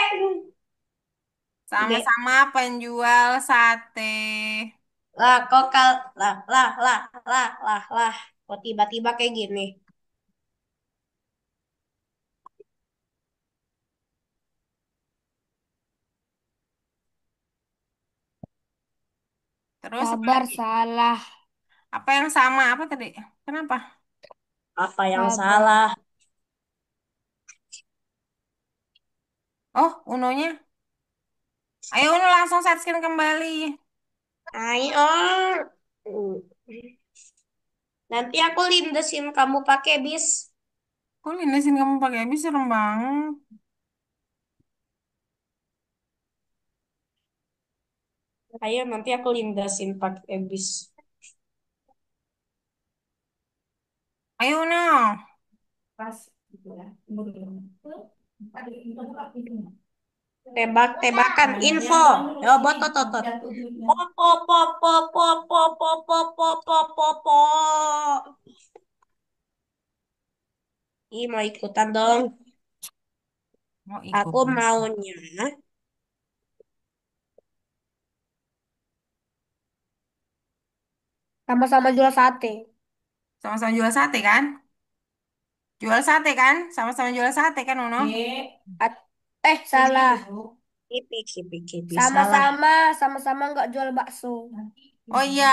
Oke. Sama-sama penjual sate. Lah, kok lah. Kok tiba-tiba kayak gini? Terus apa Sabar, lagi? salah. Apa yang sama? Apa tadi? Kenapa? Apa yang Sabar. salah? Oh, Unonya. Ayo Uno langsung share screen kembali. Ayo. Nanti aku lindesin kamu pakai bis. Kok lindasin kamu pakai habis serem banget. Ayo nanti aku lindasin pakai bis. Ayo no. Tebak-tebakan info. Robot totot. Pop pop pop pop pop pop pop pop pop pop pop pop. Ih, mau ikutan dong. Mau Aku ikut. maunya sama-sama jual sate. Sama-sama jual sate kan? Jual sate kan? Sama-sama jual sate kan, Uno? At- salah. Kipi, kipi, kipi, salah. Sama-sama nggak jual bakso. Oh iya,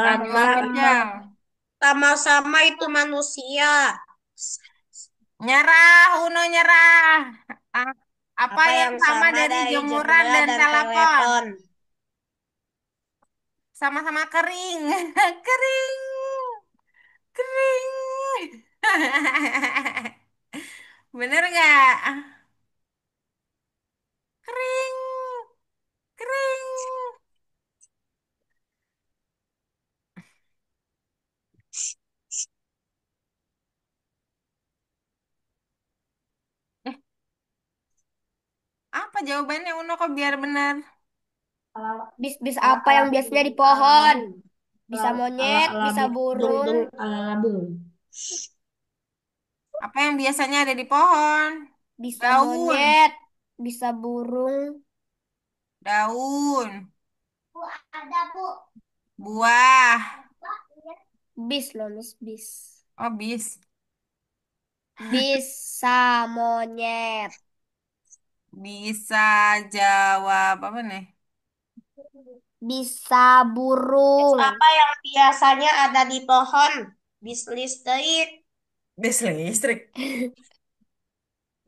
nggak Sama-sama, jual pecel. sama-sama itu manusia. Nyerah, Uno nyerah. Ah, apa Apa yang yang sama sama dari dari jemuran jendela dan dan telepon? telepon? Sama-sama kering. Kering. Kering. Bener nggak? Kering. Kering. Eh, apa jawabannya, Uno, kok biar bener? Bis-bis apa yang biasanya di pohon? Bisa monyet, bisa Ala-ala dung burung. dung ala dung. Apa yang biasanya ada di pohon? Bisa Daun. monyet, bisa burung. Daun. Bu, ada bu. Buah. Bis loh, Miss, bis. Oh, bis. Bisa monyet. Bisa jawab apa nih? Bisa Bis burung. apa yang biasanya ada di pohon? Bis listrik. Bis listrik.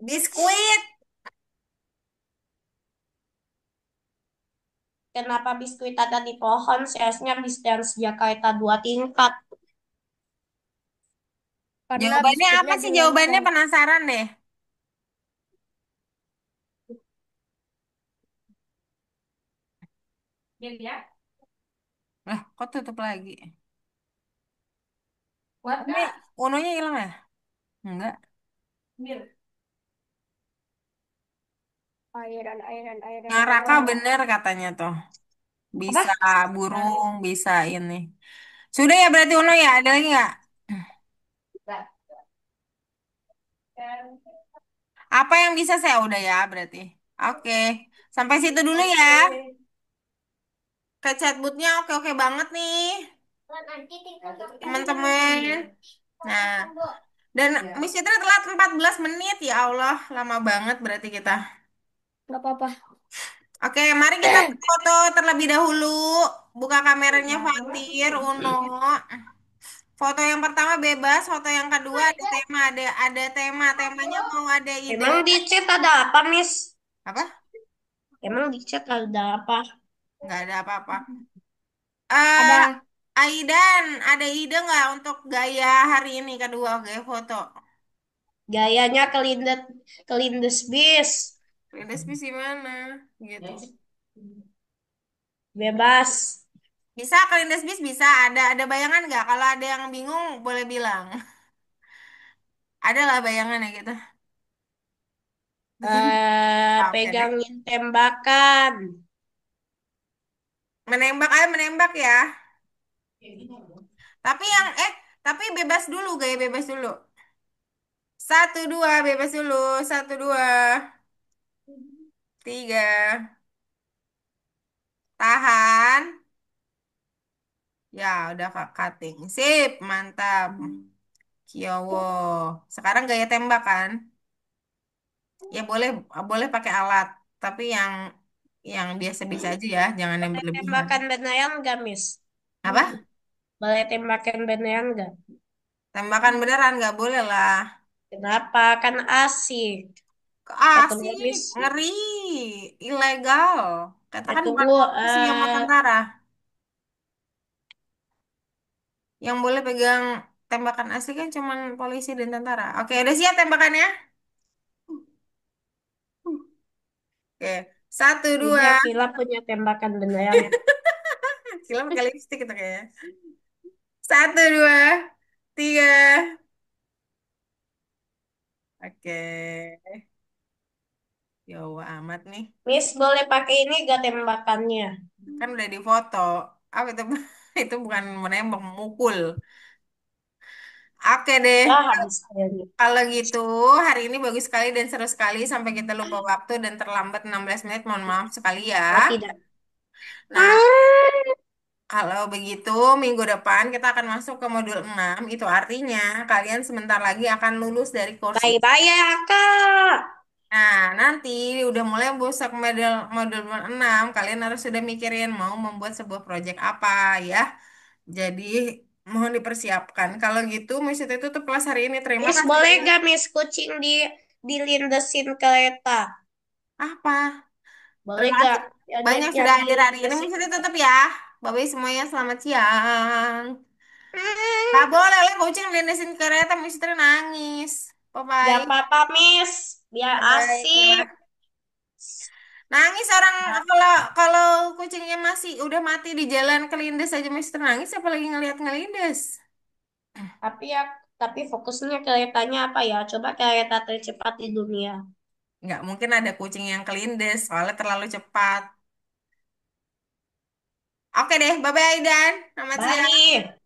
Biskuit. Kenapa biskuit ada di pohon? Seharusnya bis dan sejak kereta dua tingkat. Karena Jawabannya apa biskuitnya sih? Jawabannya dilempar. penasaran deh. Lah, kok tutup lagi? Ini unonya hilang ya? Enggak. Airan, Yang Raka airan. bener katanya tuh. Apa? Bisa burung, bisa ini. Sudah ya berarti Uno ya? Ada lagi nggak? Apa yang bisa saya udah ya berarti? Oke. Sampai situ dulu ya. Ke chatbotnya oke-oke banget nih, Nanti tinggal teman-teman. Nah, dan Miss Citra telat 14 menit. Ya Allah, lama banget berarti kita. Nggak apa-apa. Oke, mari kita foto terlebih dahulu. Buka kameranya Fatir, Uno. Foto yang pertama bebas, foto yang kedua ada tema, ada tema. Temanya mau ada ide Emang di chat ada apa, Miss? apa? Emang di chat ada apa? Nggak ada apa-apa. Eh, Ada Aidan, ada ide nggak untuk gaya hari ini kedua gaya foto? Gayanya kelindes bis. Linda Spears gimana? Gitu. Bebas. Bisa ke Linda Spears bisa. Ada bayangan nggak? Kalau ada yang bingung boleh bilang. Ada lah bayangannya gitu. Oke deh. Pegangin tembakan. Menembak aja menembak ya. Tapi tapi bebas dulu gaya bebas dulu. Satu dua bebas dulu. Satu dua tiga. Tahan. Ya udah Kak cutting. Sip, mantap. Kiowo. Sekarang gaya tembak kan? Ya boleh boleh pakai alat, tapi yang biasa-biasa aja ya, jangan yang Boleh berlebihan. tembakan beneran nggak, Miss? Apa? Boleh tembakan beneran nggak? Tembakan beneran nggak boleh lah. Kenapa? Kan asik. Tunggu, Asik, Miss. ngeri, ilegal. Katakan bukan Tunggu. polisi sama tentara. Yang boleh pegang tembakan asik kan cuman polisi dan tentara. Oke, udah siap tembakannya? Oke, Satu, Jadi dua. Akila punya tembakan beneran ya. Sila pakai lipstick gitu kayaknya. Satu, dua, tiga. Oke. Ya Allah, amat nih. Miss boleh pakai ini gak tembakannya? Kan udah difoto. Apa itu? Itu bukan menembak, memukul. Oke deh. Wah, habis saya nih. Kalau gitu, hari ini bagus sekali dan seru sekali sampai kita lupa waktu dan terlambat 16 menit. Mohon maaf sekali ya. Oh tidak. Nah, kalau begitu, minggu depan kita akan masuk ke modul 6. Itu artinya kalian sebentar lagi akan lulus dari course ini. Bye-bye ya, Kak. Nah, nanti udah mulai besok modul modul 6, kalian harus sudah mikirin mau membuat sebuah proyek apa ya. Jadi, mohon dipersiapkan. Kalau gitu, Miss itu tutup kelas hari ini. Terima Miss kasih. boleh gak Miss kucing dilindesin kereta? Apa? Boleh Terima kasih. gak? Ada Banyak yang sudah hadir hari ini. dilindesin. Miss itu tutup ya. Bye-bye semuanya. Selamat siang. Gak Hmm, boleh, le. Kucing lindasin kereta. Miss itu nangis. gak Bye-bye. apa-apa Miss. Biar asik. Bye-bye. Nangis orang kalau kalau kucingnya masih udah mati di jalan kelindes aja Mister nangis apalagi ngelihat ngelindes. Tapi ya, tapi fokusnya keretanya apa ya? Coba kereta tercepat di dunia. Nggak mungkin ada kucing yang kelindes soalnya terlalu cepat. Oke deh, bye bye Dan. Selamat siang. Bye.